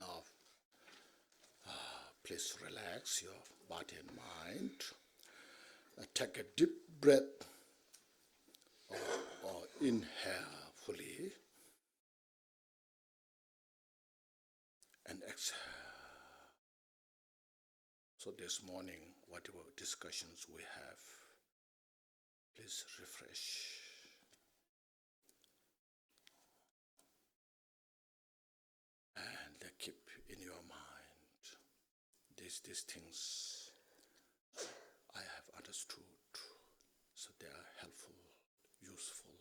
now, please relax your body and mind. Take a deep breath or inhale fully and exhale. So this morning, whatever discussions we have, please refresh. And keep in your mind these things I have understood, so they are helpful, useful.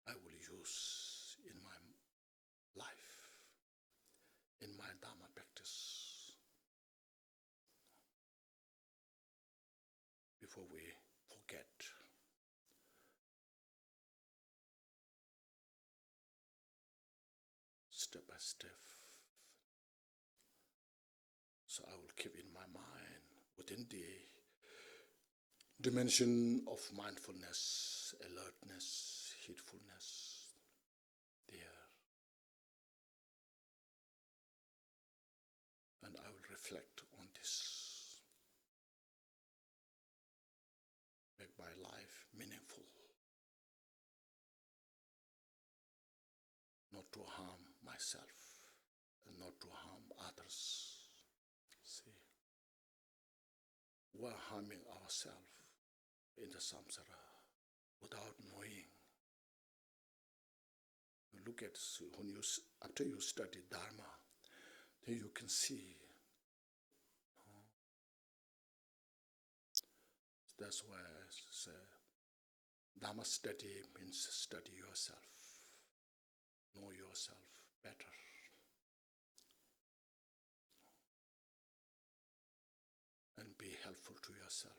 I will use in my life, in my Dharma practice, before we forget. Step by step. So I will keep in my mind within the dimension of mindfulness, alertness, heedfulness, there. And I will reflect on this. Make my life meaningful. Not to harm myself and not to harm others. See, we're harming ourselves in the samsara without knowing. You look at, after you study Dharma, then you can see. That's why I say Dharma study means study yourself, know yourself better. And be helpful to yourself.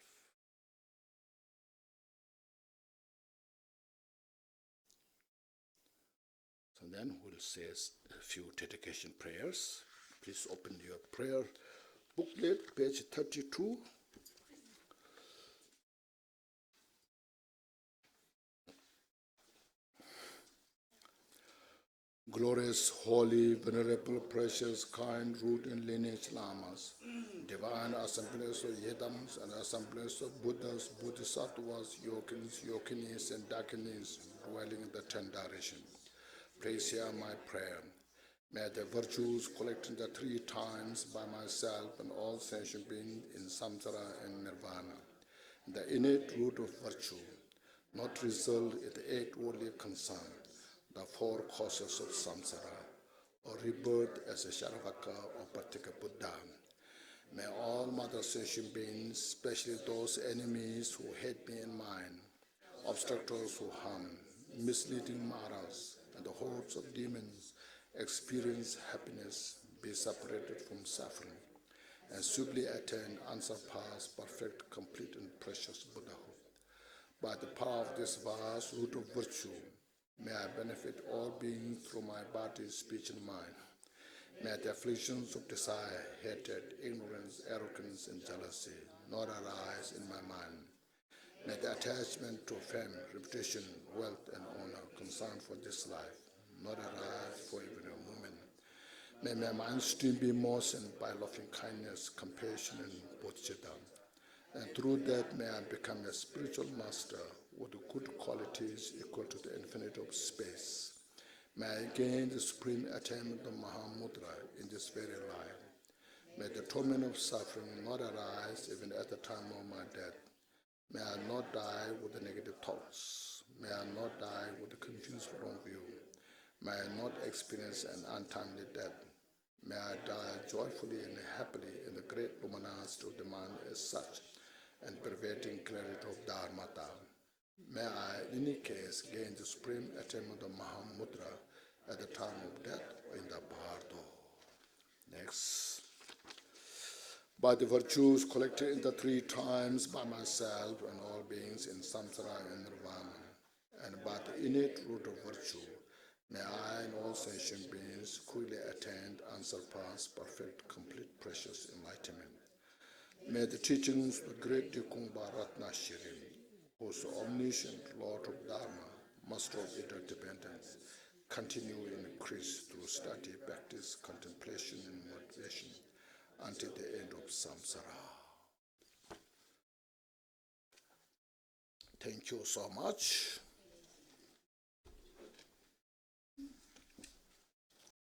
So then we'll say a few dedication prayers. Please open your prayer booklet, page 32. Glorious, holy, venerable, precious, kind, root and lineage lamas, divine assemblies of yedams and assemblies of Buddhas, Bodhisattvas, yogins, yoginis, and dakinis dwelling in the 10 direction. Please hear my prayer. May the virtues collected the 3 times by myself and all sentient beings in samsara and nirvana, the innate root of virtue, not result in the 8 worldly concern, the 4 causes of samsara, or rebirth as a Sharavaka or Pratika Buddha. May all mother sentient beings, especially those enemies who hate me and mine, obstructors who harm, misleading maras, and the hordes of demons, experience happiness, be separated from suffering, and swiftly attain unsurpassed, perfect, complete, and precious Buddhahood. By the power of this vast root of virtue, may I benefit all beings through my body, speech, and mind. May the afflictions of desire, hatred, ignorance, arrogance, and jealousy not arise in my mind. May the attachment to fame, reputation, wealth, and honor concerned for this life not arise for even a moment. May my mind stream be moistened by loving kindness, compassion, and bodhicitta. And through that may I become a spiritual master with good qualities equal to the infinite of space. May I gain the supreme attainment of Mahamudra in this very life. May the torment of suffering not arise even at the time of my death. May I not die with the negative thoughts. May I not die with a confused wrong view. May I not experience an untimely death. May I die joyfully and happily in the great luminosity of the mind as such, and pervading clarity of Dharmata. May I, in any case, gain the supreme attainment of Mahamudra at the time of death or in the Bardo. Next. By the virtues collected in the 3 times by myself and all beings in samsara and nirvana, and by the innate root of virtue, may I and all sentient beings quickly attain unsurpassed, perfect, complete, precious enlightenment. May the teachings of the great Dikungpa Ratna Shirin, who's omniscient Lord of Dharma, Master of interdependence, continue and increase through study, practice, contemplation, and motivation until the end of samsara. Thank you so much.